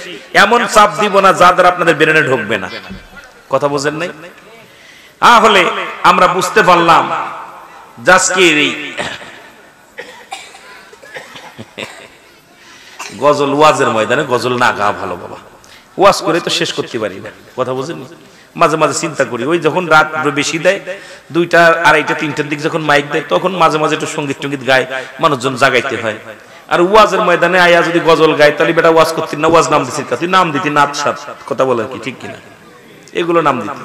এমন চাপ দিব না যা দ্বারা আপনাদের ব্রেনে ঢুকবে না। কথা বুঝেন নাই? তাহলে আমরা বুঝতে পারলাম আজকের এই গজল ওয়াজের ময়দানে গজল না গা ভালো বাবা, ওয়াজ করে তো শেষ করতে পারি না। কথা বুঝেন? মাঝে মাঝে চিন্তা করি, ওই যখন রাত বেশি দেয়, 2টা, 2:30, 3টার দিক যখন মাইক দেয়, তখন মাঝে মাঝে একটু সঙ্গীত টঙ্গীত গায়, মানুষজন জাগাইতে হয়। আর ওয়াজের ময়দানে আয়া যদি গজল গায়, তাহলে বেটা ওয়াজ করতি না, ওয়াজ নাম দিছি, তুই নাম দিতি নাচ সাত, কথা বলে কি ঠিক কিনা? এগুলো নাম দিতি।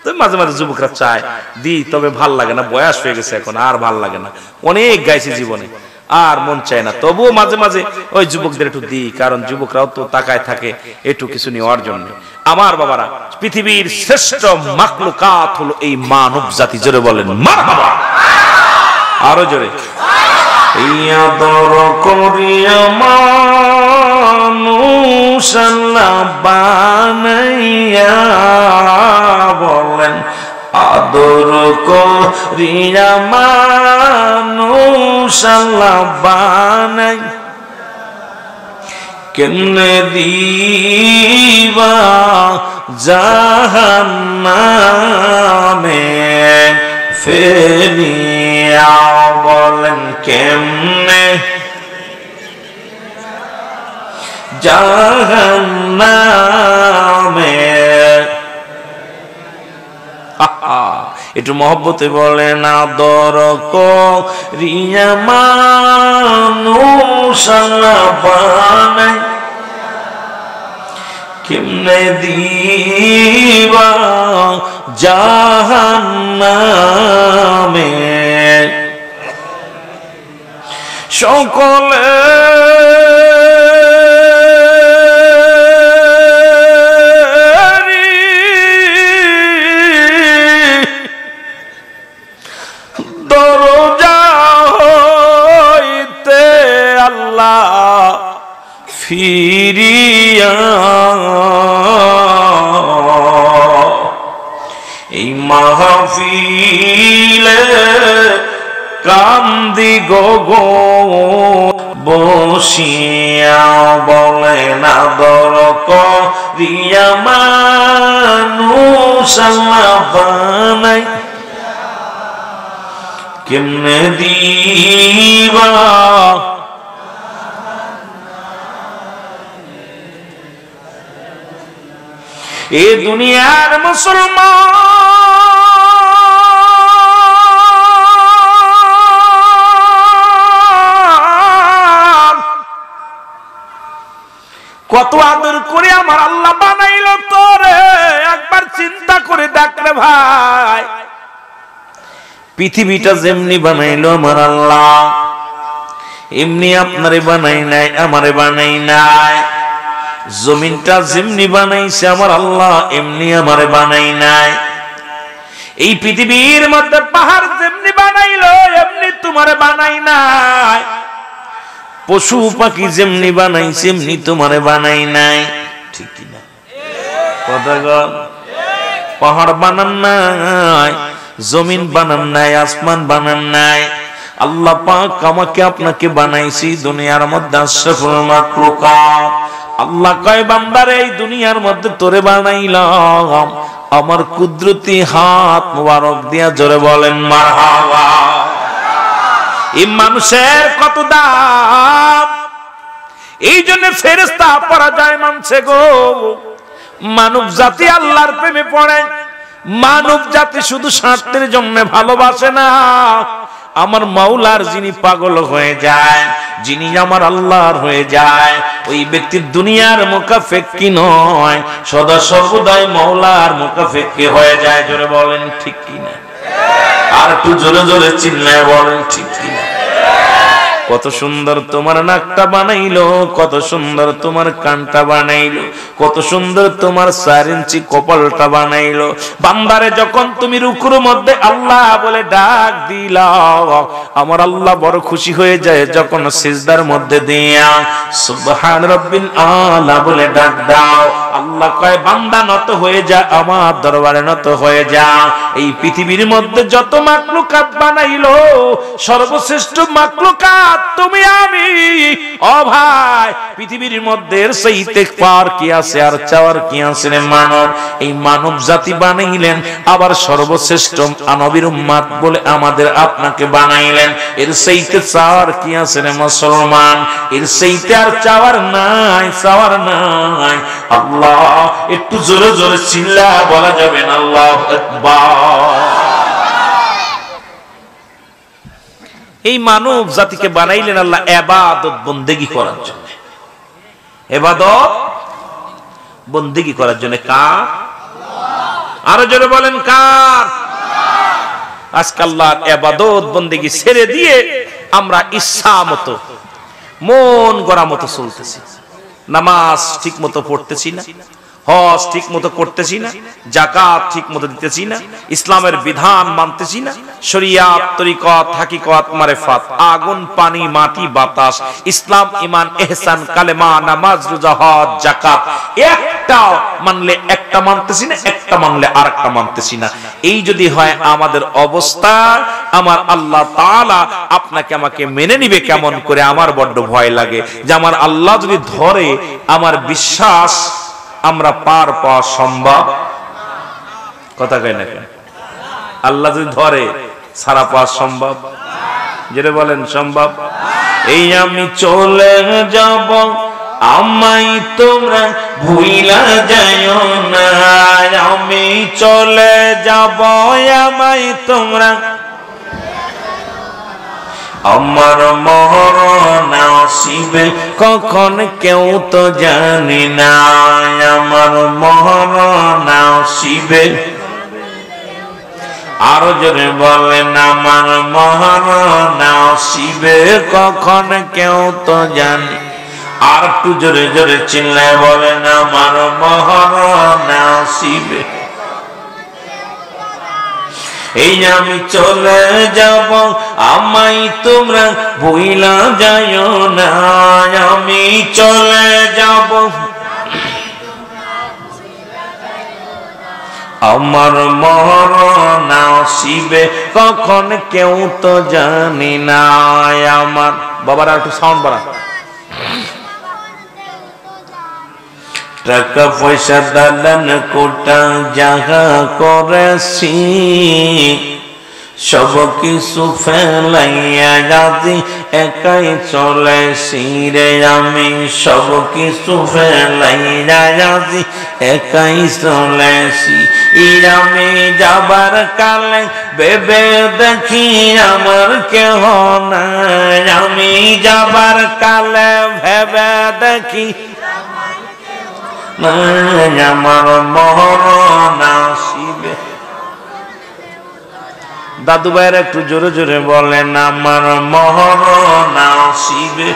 তো মাঝে মাঝে যুবকরা চায় দি, তবে ভাল লাগে না, বয়স হয়ে গেছে এখন আর ভাল লাগে না, অনেক গাইছি জীবনে, আর মন চায় না, তবুও মাঝে মাঝে ওই যুবকদের একটু দিই, কারণ যুবকরাও তো তাকায় থাকে একটু কিছু নেওয়ার জন্য। আমার বাবারা, পৃথিবীর শ্রেষ্ঠ মাখলুকাত হলো এই মানব জাতি। জোরে বলেন মারহাবা, আরো জোরে। ইয়াদর করিয়া মানুষ আল্লাহ বানাইয়া, বলেন আদর করিয়া মানুষ আল্লাহ বানাই, কেমনে দিবা জাহান্নামে ফেলিয়া, বলেন কেমনে জাহান্নামে। একটু মহব্বতে বলেন আদর করিয়া মানুষ আল্লাহ বানাই, কেমনে দিবা জাহান্নামে। সকলে দরজা হইতে আল্লাহ ফিরিয়া মাহফিলে কান্দি গো বসিয়া বলে না দর করিয়া মানুষ আল্লাহ বানাই কেমনে দিবা এ দুনিয়ার মুসলমান কত আদর করে আমার আল্লাহ বানাইলো তোরে একবার চিন্তা করে দেখ রে ভাই পৃথিবীটা যেমনি বানাইলো আমার আল্লাহ এমনি আপনারে বানাই নাই আমারে বানাই নাই জমিনটা যেমনি বানাইছে আমার আল্লাহ এমনি আমারে বানাই নাই এই পৃথিবীর মধ্যে পাহাড় যেমনি বানাইলো এমনি তোমারে বানাই নাই পশু পাখি যেমনি বানাইছে এমনি তোমারে বানাই নাই ঠিক কি না কথা বল পাহাড় বানান নাই জমিন বানান নাই আসমান বানান নাই আল্লাহ পাক আমাকে আপনাকে বানাইছি দুনিয়ার মধ্যে আশরাফুল মাখলুকাত আল্লাহ কয় বান্দারে এই দুনিয়ার মধ্যে তোরে বানাইলাম আমার কুদরতি হাত মোবারক দিয়া জোরে বলেন মারহাবা এই মানুষের কত দাম এই জন্য ফেরেশতা পরাজয় মানছে গো মানব জাতি আল্লাহর প্রেমে পড়ে মানব জাতি শুধু স্বার্থের জন্য ভালোবাসে না আমার মাওলার যিনি পাগল হয়ে যায় যিনি আমার আল্লাহর হয়ে যায় ওই ব্যক্তির দুনিয়ার মুকাফেক্কি নয় সদা সর্বদাই মাওলার মুকাফেক্কি হয়ে যায় জোরে বলেন ঠিক কি না আর একটু জোরে জোরে চিল্লায় বলেন ঠিক কি না কত সুন্দর তোমার নাকটা বানাইলো কত সুন্দর তোমার কানটা বানাইলো কত সুন্দর তোমার 4 ইঞ্চি কপালটা বানাইলো বান্দারে যখন তুমি রুকুর মধ্যে আল্লাহ বলে ডাক দিলাও আমার আল্লাহ বড় খুশি হয়ে যায় যখন সিজদার মধ্যে দিয়া সুবহান রাব্বিল আলা বলে ডাক দাও আল্লাহ কয় বান্দা নত হয়ে যা আমার দরবারে নত হয়ে যা এই পৃথিবীর মধ্যে যত মাখলুকাত বানাইলো সর্বশ্রেষ্ঠ মাখলুকাত তুমি আমি ও ভাই পৃথিবীর মধ্যে এর চাইতে পার কি আছে আর চাওয়ার কি আছে রে মানব এই মানব জাতি বানাইলেন আবার সর্বশ্রেষ্ঠ নবীর উম্মত বলে আমাদের আপনাকে বানাইলেন এর চাইতে চাওয়ার কি আছে রে মুসলমান এর চাইতে আর চাওয়ার নাই আল্লাহ একটু জোরে জোরে চিল্লা বলা যাবে না আল্লাহু আকবার এই মানব জাতিকে বানাইলেন আল্লাহ ইবাদত বন্দেগী করার জন্য ইবাদত বন্দেগী করার জন্য কার আরো জোরে বলেন কার আজকে আল্লাহর ইবাদত বন্দেগী ছেড়ে দিয়ে আমরা ইচ্ছা মতো মন গড়া মতো চলতেছি নামাজ ঠিক মতো পড়তেছি না হজ ঠিক মতো করতেছি না যাকাত ঠিক মতো দিতেছি না ইসলামের বিধান মানতেছি না শরিয়াত তরিকত হাকিকত মারিফাত আগুন পানি মাটি বাতাস ইসলাম ঈমান ইহসান কালেমা নামাজ রোজা হজ যাকাত একটা মানলে একটা মানতেছি না একটা মানলে আরেকটা মানতেছি না এই যদি হয় আমাদের অবস্থা আমার আল্লাহ তাআলা আপনাকে আমাকে মেনে নিবে কেমন করে আমার বড্ড ভয় লাগে যে আমার আল্লাহ যদি ধরে আমার বিশ্বাস আমরা পার পাওয়া সম্ভব কথা কয় না কেন আল্লাহ যদি ধরে সারা পাওয়া সম্ভব যেটা বলেন সম্ভব এই আমি চলে যাব আমায় তোমরা ভুইলা যাও না আমি চলে যাব আমায় তোমরা আমার মরণ আসিবে কখন কেউ তো জানি না আমার মরণ আসিবে আরো জোরে বলেন আমার মরণ আসিবে কখন কেউ তো জানি আর একটু জোরে জোরে চিল্লায় বলেন আমার মরণ আসিবে এই আমি চলে যাব আমায় তোমরা ভুইলা যাও না আমি চলে যাব আমার মরণ আসিবে কখন কেউ তো জানি না। আমার বাবারা একটু সাউন্ড বাড়া। টাকা পয়সা দালান কোটা জাগা করেছি, সব কিছু ফেলাইয়া যাদি একাই চলেছি রে আমি, সব কিছু ফেলাইয়া যাদি একাই চলেছি। আমি যাবার কালে ভেবে দেখি আমার কেহ নাই, আমি যাবার কালে ভেবে দেখি আমার মরণ আসিবে। দাদু ভাইয়ের একটু জোরে জোরে বলেন, আমার মরণ আসিবে।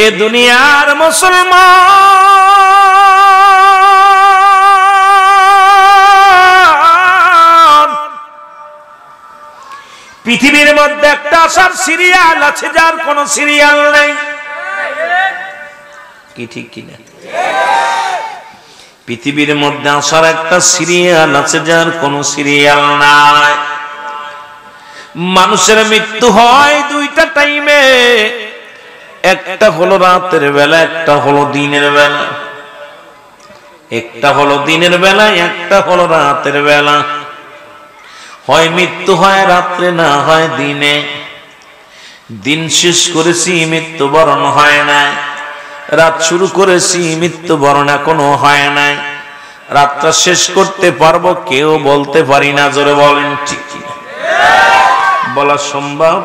এ দুনিয়ার মুসলমান, পৃথিবীর মধ্যে একটা আসার সিরিয়াল আছে যার কোন সিরিয়াল নেই, কি ঠিক কিনা? পৃথিবীর মধ্যে আসার একটা সিরিয়াল আছে যার কোন সিরিয়াল নাই। মানুষের মৃত্যু হয় দুইটা টাইমে, একটা হলো রাতের বেলা, একটা হলো দিনের বেলা। একটা হলো দিনের বেলা, একটা হলো রাতের বেলা। হয় মৃত্যু হয় রাত্রে, না হয় দিনে। দিন শেষ করেছি, মৃত্যুবরণ হয় না। রাত শুরু করেছি, মৃত্যুবরণ এখনো হয় নাই। রাতটা শেষ করতে পারবো কেউ বলতে পারি না। জোরে বলেন ঠিক কি? বলা সম্ভব?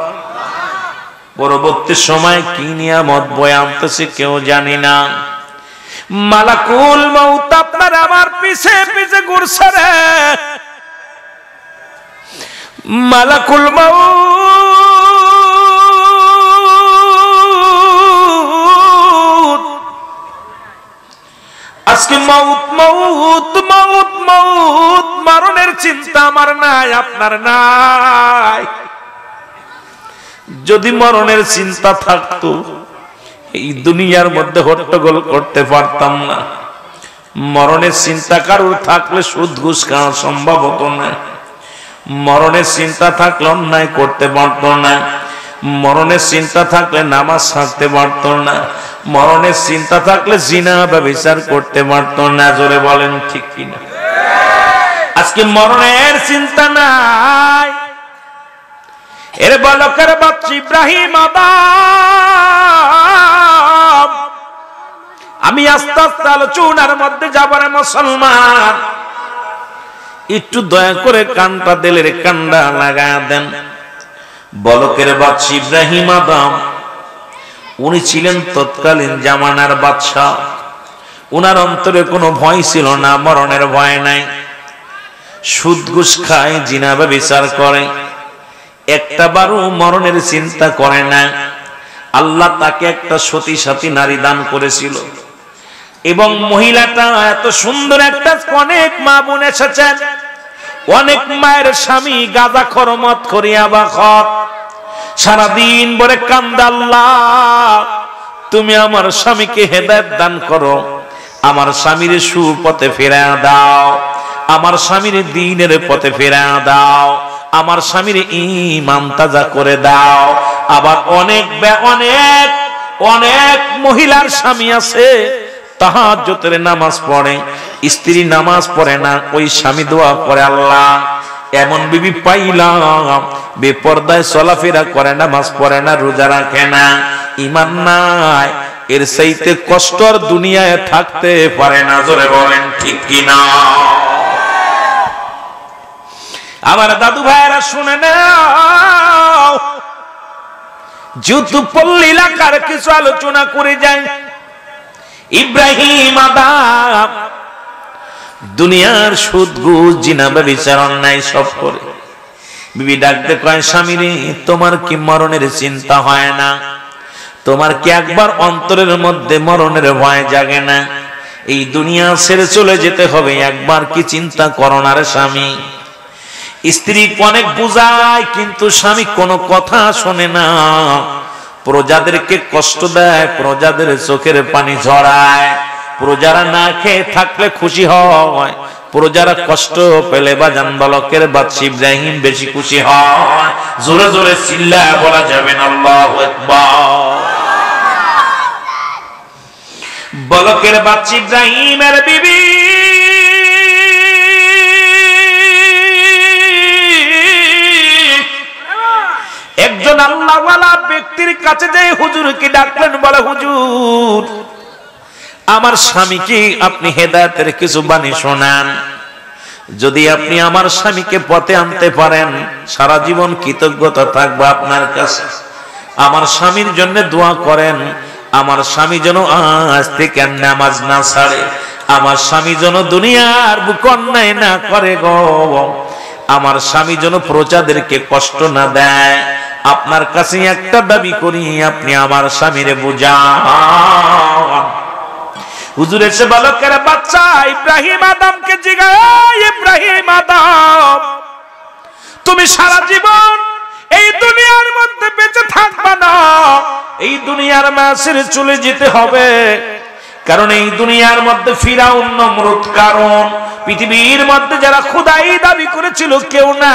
পরবর্তী সময় কি নিয়ামত বয়ে আনতেছে কেউ জানি না। মালাকুল মউত আপনার আমার পিছে পিছে ঘুরছে রে। মালাকুল মউত আজকে মউত মউত মউত মউত, মরণের চিন্তা আমার নাই, আপনার নাই। যদি মরণের চিন্তা থাকতো এই দুনিয়ার মধ্যে হট্টগোল করতে পারতাম না। মরণের চিন্তা কারোর থাকলে সুদ ঘুষ খাওয়া সম্ভব হতো না। মরণের চিন্তা থাকলে অন্যায় করতে পারতো না। মরণের চিন্তা থাকলে নামাজ ছাড়তে পারতো না। মরণের চিন্তা থাকলে জিনা ব্যভিচার করতে পারতো না। জোরে বলেন ঠিক কিনা? আজকে মরণের চিন্তা নাই। এর বালকের বাচ্চা ইব্রাহিম আদম, আমি আস্তে আস্তে আলোচনার মধ্যে যাবার মুসলমান, একটু দয়া করে কানটা দিলের কান্ডা লাগা দেন। বলকের বাচ্চা ইব্রাহিম আদম, উনি ছিলেন তৎকালীন জামানার বাদশা। উনার অন্তরে কোনো ভয় ছিল না, মরণের ভয় নাই। সুদ ঘুষ খায়, জিনা ব্যভিচার করে, একটা বারও মরণের চিন্তা করে না। আল্লাহ তাকে একটা সতী সাথী নারী দান করেছিল, এবং মহিলাটা এত সুন্দর একটা, অনেক মা বোন এসেছেন, অনেক মায়ের স্বামী গাঁজাখোর মদখোর ইয়াবাখোর, সারাদিন বলে কান্দে, আল্লাহ তুমি আমার স্বামীকে হেদায়েত দান করো, আমার স্বামীর সুপথে ফেরায় দাও, আমার স্বামীর দ্বীনের পথে ফেরায় দাও, আমার স্বামীর ঈমান তাজা করে দাও। আবার অনেক অনেক অনেক মহিলার স্বামী আছে তাহাজ্জুদের নামাজ পড়ে, স্ত্রী নামাজ পড়ে না, ওই স্বামী দোয়া করে, আল্লাহ এমন বিবি পাইলাম বেপরদায় চলাফেরা করে, নামাজ পড়ে না, রোজা রাখে না, ঈমান নাই, এর চাইতে কষ্টর দুনিয়ায় থাকতে পারে না। জোরে বলেন ঠিক কিনা? আমার দাদু ভাইরা শুনে নাও, যুদ্ধপল্লী এলাকার কিছু আলোচনা করে যায়। ইব্রাহিম আদম দুনিয়ার সুদ ঘুষ জিনা ব্যভিচার অন্যায় সব করে। বিবি ডাকতে কয়, স্বামী রে, তোমার কি মরণের চিন্তা হয় না? তোমার কি একবার অন্তরের মধ্যে মরণের ভয় জাগে না? এই দুনিয়া ছেড়ে চলে যেতে হবে, একবার কি চিন্তা করো না রে স্বামী? স্ত্রী অনেক বুঝায়, কিন্তু স্বামী কোনো কথা শোনে না। প্রজাদেরকে কষ্ট দেয়, প্রজাদের চোখের পানি ঝরায়, প্রজারা না খেয়ে থাকলে খুশি হয়, প্রজারা কষ্ট পেলে বাজান বলকের বাদশা ইব্রাহিম বেশি খুশি হয়। জোরে জোরে চিল্লায় বলা যাবে না আল্লাহু আকবার। বলকের বাদশা ইব্রাহিমের বিবি একজন আল্লাহওয়ালা ব্যক্তির কাছে যে হুজুরকে ডাকলেন, বলে হুজুর আমার স্বামীকে আপনি হেদায়েতের কিছু বাণী শোনান। যদি আপনি আমার স্বামীকে পথে আনতে পারেন সারা জীবন কৃতজ্ঞতা থাকবে আপনার কাছে। আমার স্বামীর জন্য দোয়া করেন, আমার স্বামী যেন আজ থেকে নামাজ না ছাড়ে, আমার স্বামী যেন দুনিয়ার বুক অন্যায় না করে গো, আমার স্বামী যেন প্রজাদেরকে কষ্ট না দেয়। আপনার কাছে একটা দাবি করি, আপনি আমার স্বামীরে বুঝান। হুজুর এসে বালকের বাচ্চা ইব্রাহিম আদমকে জিজ্ঞাসা, ইব্রাহিম আদম তুমি সারা জীবন এই দুনিয়ার মধ্যে বেঁচে থাকবে না, এই দুনিয়ার মাঝে চলে যেতে হবে। কারণ এই দুনিয়ার মধ্যে ফিরাউন নমরুদ কারণ পৃথিবীর মধ্যে যারা খোদাই দাবি করেছিল কেউ না,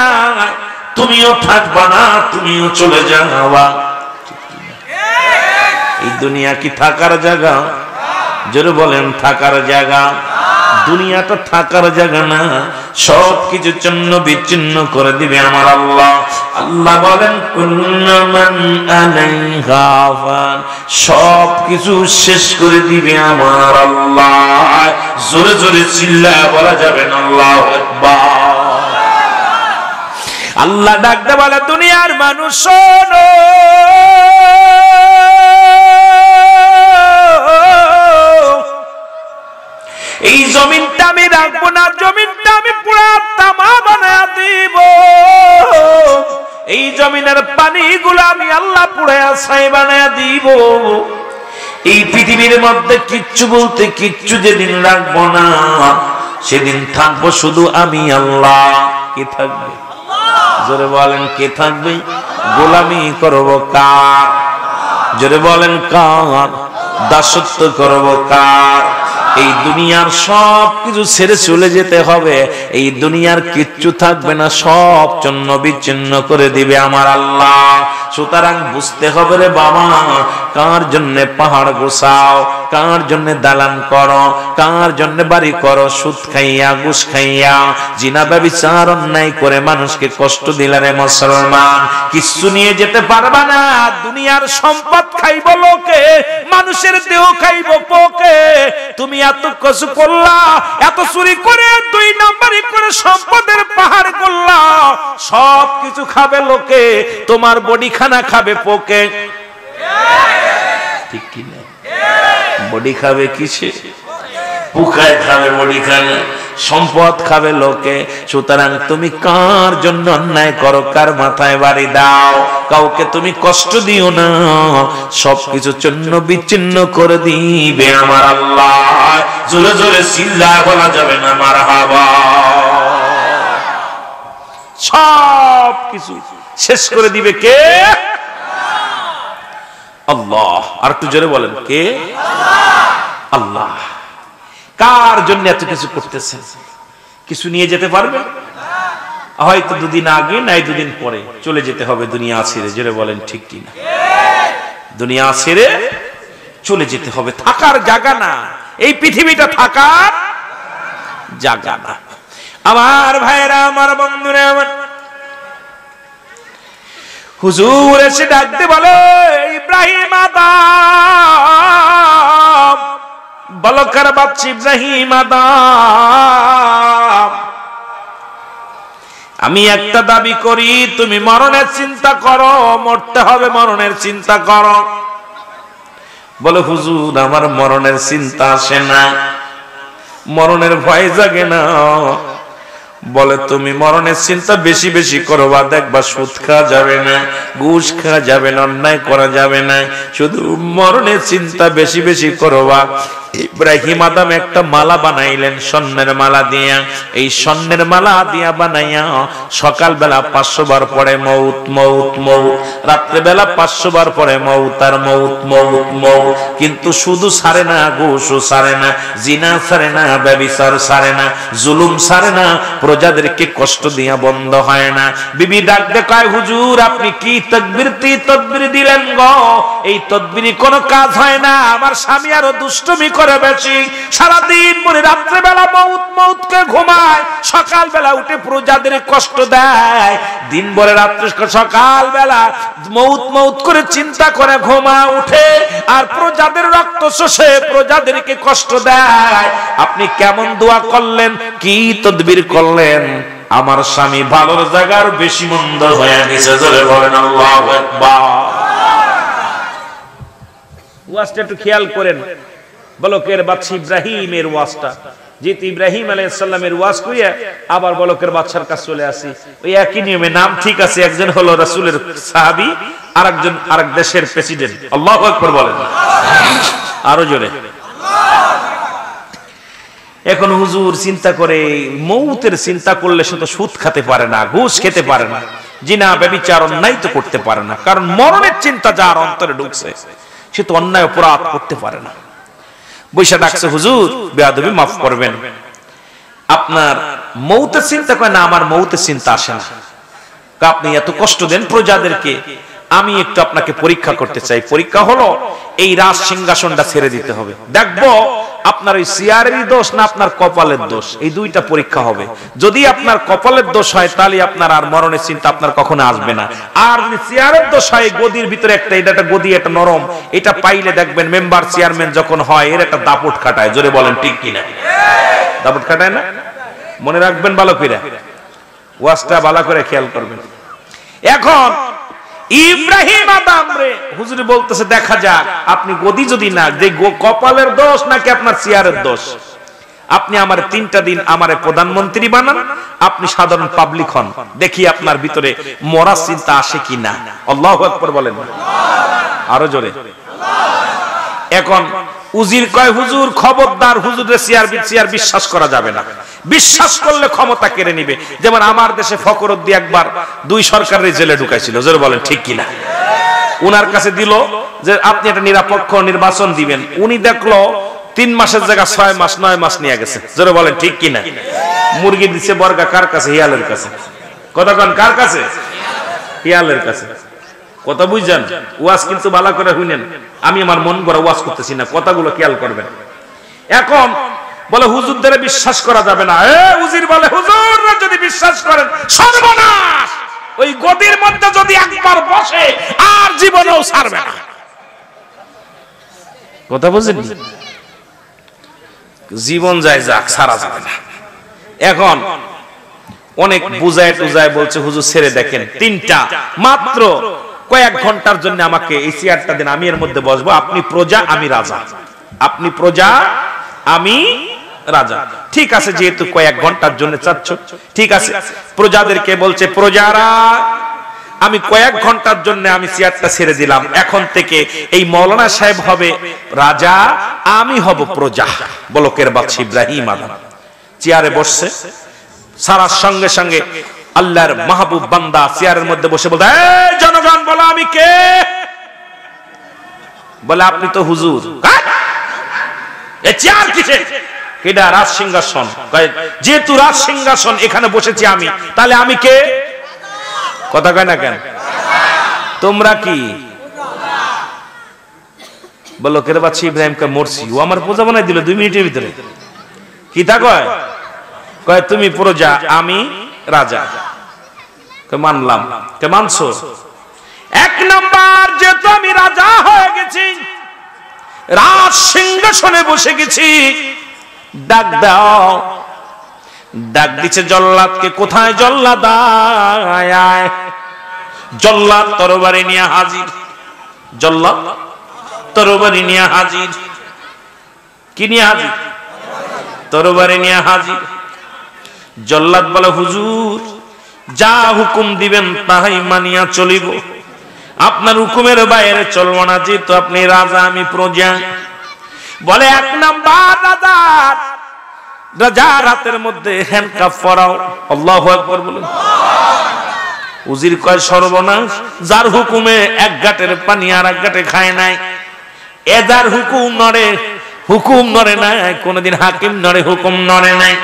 তুমিও থাকবা না, তুমিও চলে যাবা। এই দুনিয়া কি থাকার জায়গা? জোরে বলেন থাকার জায়গা? দুনিয়াটা থাকার জায়গা না, সব কিছু চন্ন বিচ্ছিন্ন করে দিবে আমার আল্লাহ। আল্লাহ বলেন কুল্লু মান আলাইহা ফান, সব কিছু শেষ করে দিবে আমার আল্লাহ। জোরে জোরে চিল্লায় বলা যাবে না আল্লাহু আকবার। আল্লাহ ডাকতে বলে দুনিয়ার মানুষ শোনো, এই জমিনটা আমি রাখবো না, জমিনটা আমি পুরা তামা বানায়া দিব। এই জমিনের পানিগুলো আমি আল্লাহ পুড়ায়া ছাই বানায়া দিব। এই পৃথিবীর মধ্যে কিচ্ছু বলতে কিচ্ছু যেদিন রাখবো না, সেদিন থাকবো শুধু আমি আল্লাহ। কে থাকবে? জোরে বলেন কে থাকবে? গোলামি করব কার? জোরে বলেন কার? দাসত্ব করব কার? এই দুনিয়ার সব কিছু ছেড়ে চলে যেতে হবে, এই দুনিয়ার কিচ্ছু থাকবে না, সব চন্ন বিচ্ছিন্ন করে দিবে আমার আল্লাহ। সুতরাং বুঝতে হবে রে বাবা, কার জন্য পাহাড় গোছাও, কার জন্য দালান করো, কার জন্য বাড়ি করো, সুদ খাইয়া ঘুষ খাইয়া জিনা ব্যভিচার অন্যায় করে মানুষকে কষ্ট দিলে রে মুসলমান, কিচ্ছু নিয়ে যেতে পারবা না। দুনিয়ার সম্পদ খাইব লোকে, মানুষের দেহ খাইব পোকে। তুমি এত কষ্ট করলা, এত চুরি করে 2 নাম্বারি করে সম্পদের পাহাড় করলা, সব কিছু খাবে লোকে, তোমার বডি খানা খাবে পোকে। ঠিক কি না? বডি খাবে কিসে? পোকায় খাবে বডি খানা, সম্পদ খাবে লোকে। সুতরাং তুমি কার জন্য অন্যায় করো, কার মাথায় বাড়ি দাও, কাউকে তুমি কষ্ট দিও না, সবকিছু চন্ন বিচ্ছিন্ন করে দিবে আমার আল্লাহ। জোরে জোরে চিল্লায় বলা যাবে না মারহাবা। সব কিছু শেষ করে দিবে কে? আল্লাহ। আর একটু জোরে বলেন কে? আল্লাহ। কার জন্য এত কিছু করতেছেন? কিছু নিয়ে যেতে পারবে? হয়তো 2 দিন আগে নাই 2 দিন পরে চলে যেতে হবে দুনিয়া ছেড়ে। জোরে বলেন ঠিক কিনা? দুনিয়া ছেড়ে চলে যেতে হবে, থাকার জায়গা না, এই পৃথিবীটা থাকার জায়গা না। আমার ভাইরা, আমার বন্ধুরা, আমার হুজুর এসে ডাকতে বলে ইব্রাহিম আদম, বলকার বাদশা ইব্রাহিম আদম, আমি একটা দাবি করি, তুমি মরণের চিন্তা করো, মরতে হবে, মরণের চিন্তা করো। বলে হুজুর আমার মরণের চিন্তা আসে না, মরণের ভয় জাগে না। বলে তুমি মরণের চিন্তা বেশি বেশি করবা, দেখবা সুদ খাওয়া যাবে না, ঘুষ খাওয়া যাবে না, অন্যায় করা যাবে না, শুধু মরণের চিন্তা বেশি বেশি করবা। ইব্রাহিম আদম একটা মালা বানাইলেন স্বর্ণের মালা দিয়া। এই স্বর্ণের মালা দিয়া বানাইয়া সকালবেলা 500 বার পরে মৌত মৌত মৌত, রাত্রেবেলা 500 বার পরে মৌত আর মৌত মৌত মৌত। কিন্তু শুধু সারে না, ঘুষও সারে না, জিনা সারে না, ব্যভিচার সারে না, জুলুম সারে না, প্রজাদেরকে কষ্ট দিয়া বন্ধ হয় না। বিবি ডাক দেখায়, হুজুর আপনি কি তদবির দিলেন গো? এই তদবিরি কোনো কাজ হয় না, আমার স্বামী আরো দুষ্টুমি করে বেশি, সারাদিন পরে রাত্রেবেলা মৌত মৌতকে ঘুমায়, সকালবেলা উঠে প্রজাদের কষ্ট দেয়, দিন ভরে রাত্রে সকালবেলা মৌত মৌত করে চিন্তা করে ঘুমা উঠে, আর প্রজাদের রক্ত শোষে প্রজাদেরকে কষ্ট দেয়। আপনি কেমন দোয়া করলেন, কি তদবির করলেন? আমার স্বামী ভালোর জায়গার বেশি মন্দ হয়ে গেছে। জোরে বলেন আল্লাহু আকবার। ওয়াজটা একটু খেয়াল করেন, বলকের বাদশা ইব্রাহিমের ওয়াজটা, যেহেতু ইব্রাহিম আলাইহিস সালামের ওয়াজ কইয়া আবার বলকের বাদশার কাছে চলে আসি। ওই একই নিয়মে, নাম ঠিক আছে, একজন হলো রাসূলের সাহাবী, আরেকজন আরেক দেশের প্রেসিডেন্ট। আল্লাহু আকবার বলেন আরো জোরে। এখন হুজুর চিন্তা করে, মৌতের চিন্তা করলে সে তো সুদ খেতে পারে না, ঘুষ খেতে পারে না, জিনা ব্যভিচার অন্যায় তো করতে পারে না, কারণ মরণের চিন্তা যার অন্তরে ঢুকছে সে তো অন্যায় অপরাধ করতে পারে না। বৈশা ডাকছে, হুজুর বেয়াদবি মাফ করবেন, আপনার মৌতের চিন্তা করে না, আমার মৌতের চিন্তা আসে না, আপনি এত কষ্ট দেন প্রজাদেরকে, আমি একটু আপনাকে পরীক্ষা করতে চাই। পরীক্ষা হলো এই রাজ সিংহাসনটা ছেড়ে দিতে হবে, দেখবো আপনার ওই চেয়ারেরই দোষ না আপনার কপালের দোষ, এই দুইটা পরীক্ষা হবে। যদি আপনার কপালের দোষ হয় তাহলে আপনার আর মরণের চিন্তা আপনার কখনো আসবে না, আর যদি চেয়ারের দোষ হয়, গদির ভিতরে একটা, এটা একটা গদি, একটা নরম, এটা পাইলে দেখবেন মেম্বার চেয়ারম্যান যখন হয় এর একটা দাপট খাটায়। জোরে বলেন ঠিক কিনা? দাপট খাটায় না? মনে রাখবেন ভালো করে, ওয়াজটা ভালো করে খেয়াল করবেন। এখন ইব্রাহিম আদম রে হুজুর বলতেছে, দেখা যাক আপনি গদি যদি না, যে কপালের দোষ নাকি আপনার চেয়ারের দোষ, আপনি আমার 3টা দিন আমারে প্রধানমন্ত্রী বানান, আপনি সাধারণ পাবলিক হন, দেখি আপনার ভিতরে মরার চিন্তা আসে কিনা। আল্লাহু আকবার বলেন আরো জোরে। এখন উজির কয়, হুজুর খবরদার, হুজুরের চেয়ার বিশ্বাস করা যাবে না, বিশ্বাস করলে ক্ষমতা কেড়ে নিবে। যেমন আমার দেশে ফখরুদ্দিন একবার 2 সরকারের জেলে ঢুকাইছিল। জোরে বলেন ঠিক কিনা? উনার কাছে দিল যে আপনি একটা নিরপেক্ষ নির্বাচন দিবেন, উনি দেখলো 3 মাসের জায়গা 6 মাস 9 মাস নিয়ে গেছে। জোরে বলেন ঠিক কিনা? মুরগি দিছে বর্গা কার কাছে? হিয়ালের কাছে। কথা কোন কার কাছে? হিয়ালের কাছে। কথা বুঝছেন? ওয়াজ কিন্তু ভালো করে শুনেন, আমি আমার মন গড়া ওয়াজ করতেছি না, কথাগুলো খেয়াল করবেন। এখন বলে হুজুরদের বিশ্বাস করা যাবে না। উজির বলে, হুজুররা যদি বিশ্বাস করেন সর্বনাশ, ওই গদির মধ্যে যদি একবার বসে আর জীবনেও ছাড়বে না। কথা বুঝেন? জীবন যায় যাক, ছাড়া যাবে না। এখন অনেক বুঝায় টুজায় বলছে, হুজুর ছেড়ে দেখেন, 3টা মাত্র কয়েক ঘন্টার জন্য আমাকে এই চেয়ারটা দেন, আমি এর মধ্যে বসবো, আপনি প্রজা আমি রাজা, আপনি প্রজা আমি রাজা। ঠিক আছে, যেহেতু কয়েক ঘন্টার জন্য চাচ্ছ, ঠিক আছে। প্রজাদেরকে বলছে, প্রজারা আমি কয়েক ঘন্টার জন্য আমি চেয়ারটা ছেড়ে দিলাম, এখন থেকে এই মৌলানা সাহেব হবে রাজা, আমি হব প্রজা। বলকের বাদশা ইব্রাহিম আদম চেয়ারে বসছে, সারার সঙ্গে সঙ্গে আল্লাহর মাহবুব বান্দা চেয়ারের মধ্যে বসে বলতে, এই জনগণ বলো আমি কে? বলে আপনি তো হুজুর। এই চেয়ার কিসের? এটা রাজ সিংহাসন। যেহেতু রাজ সিংহাসন এখানে বসেছি আমি, তাহলে আমি কে? কথা কয় না কেন? তোমরা কি? বলো কেরে বাদশা ইব্রাহিমকে মরছি, ও আমার প্রজা বানাই দিল 2 মিনিটের ভিতরে। কি তা কয়? কয় তুমি প্রজা আমি রাজা। মানলাম। কে মানছো? 1 নাম্বার, যেহেতু আমি রাজা হয়ে গেছি, রাজ সিংহাসনে বসে গেছি, ডাক দাও। ডাক দিচ্ছে জল্লাদকে, কোথায় জল্লাদ? আয়। জল্লাদ তরবারি নিয়ে হাজির। জল্লাদ তরবারি নিয়ে হাজির। কি নিয়ে হাজির? তরবারি নিয়ে হাজির। জল্লাদ বলে হুজুর যা হুকুম দিবেন তাহাই মানিয়া চলিব, আপনার হুকুমের বাইরে চলব না, যেহেতু আপনি রাজা আমি প্রজা। বলে এক নাম্বার রাজার হাতের মধ্যে হ্যান্ডকাফ পরাও। আল্লাহু আকবার বলুন। উজির কয় সর্বনাশ, যার হুকুমে এক ঘাটের পানি আর এক ঘাটে খায় নাই, এদার হুকুম নড়ে নাই, কোনদিন হাকিম নড়ে হুকুম নড়ে নাই,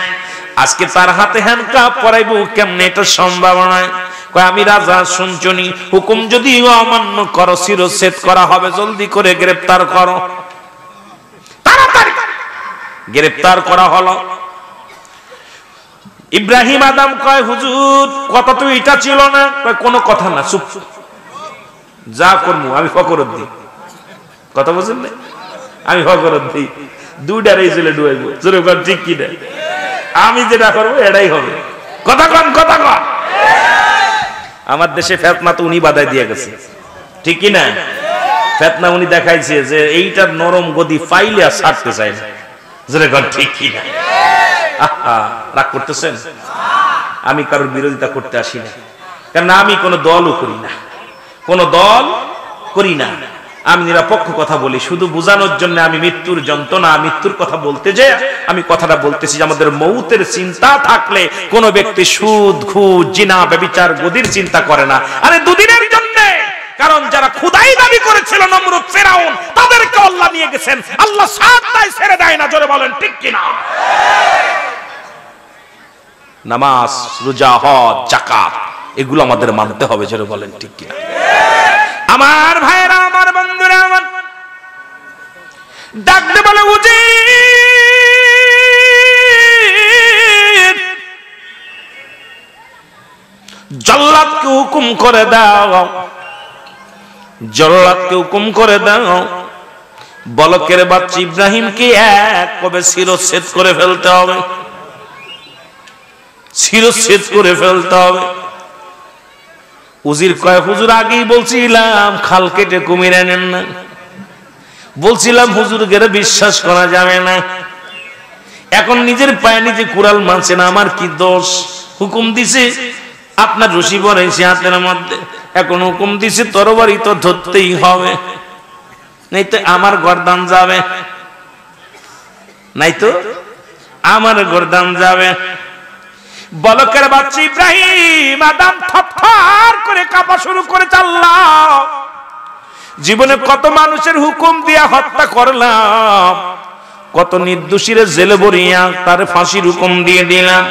আজকে তার হাতে হ্যান্ডকাফ পরাইবো কেমনে? এটা সম্ভব নয়। কয় আমি রাজা, শুনছনি, হুকুম যদি অমান্য করো শিরচ্ছেদ করা হবে, জলদি করে গ্রেফতার করো। তাড়াতাড়ি গ্রেফতার করা হলো। ইব্রাহিম আদম কয় হুজুর কথা তো এটা ছিল না। কয় কোনো কথা না, চুপ, যা করবো আমি ফকরত দিই। কথা বুঝলেন না? আমি ফকরত দিই, দুইটারে জেলে ডুবাইবো। জোরে কর ঠিক কি না? আমি যেটা করবো এটাই হবে। কথা কন, কথা কন। আমার দেশে ফেতনা তো উনি বাধাই দিয়ে গেছে, ঠিক কি না? ফেতনা উনি দেখাইছে যে এইটার নরম গদি ফাইলে আর ছাড়তে চায় না। জোরে কন ঠিক কি না? রাগ করতেছেন? আমি কারোর বিরোধিতা করতে আসি না, কারণ আমি কোনো দলও করি না, কোনো দল করি না। আমি নিরপেক্ষ কথা বলি, শুধু বোঝানোর জন্য। আমি মৃত্যুর যন্ত্রণা, মৃত্যুর কথা বলতে যে আমি কথাটা বলতেছি যে আমাদের মৌতের চিন্তা থাকলে কোন ব্যক্তি সুদ, ঘুষ, জিনা, ব্যভিচার, গদির চিন্তা করে না। আরে দুদিনের জন্য, কারণ যারা খোদাই দাবি করেছিল নমরুদ, ফেরাউন, তাদেরকে আল্লাহ নিয়ে গেছেন। আল্লাহ সাতটাই ছেড়ে দেয় না। জোরে বলেন ঠিক কিনা? নামাজ, রোজা, হজ, যাকাত এগুলো আমাদের মানতে হবে। জোরে বলেন ঠিক কিনা? আমার ভাইরা, আমার বন্ধুরা, আমার ডাকতে বলে উজির, জল্লাদকে হুকুম করে দাও, জল্লাদকে হুকুম করে দাও, বলকের বাচ্চা ইব্রাহিমকে এক কবে শিরচ্ছেদ করে ফেলতে হবে, শিরচ্ছেদ করে ফেলতে হবে। উজির কয় হুজুর আগেই বলছিলাম খাল কেটে কুমির আনেন না, বলছিলাম হুজুরকে বিশ্বাস করা যাবে না। এখন নিজের পায়ে নিজে কুড়াল মানছে না, আমার কি দোষ? হুকুম দিছে আপনার রশি পরাইছে হাতের মধ্যে, এখন হুকুম দিছে তরবারি তো ধরতেই হবে, নাই তো আমার গর্দান যাবে, নাই তো আমার গর্দান যাবে। বলকের বাচ্চা ইব্রাহিম আদম থরথর করে কাঁপা শুরু করে আল্লাহ, জীবনে কত মানুষের হুকুম দিয়া হত্যা করলাম, কত নির্দোষীরে জেলে ভরিয়া তার ফাঁসির হুকুম দিয়ে দিলাম,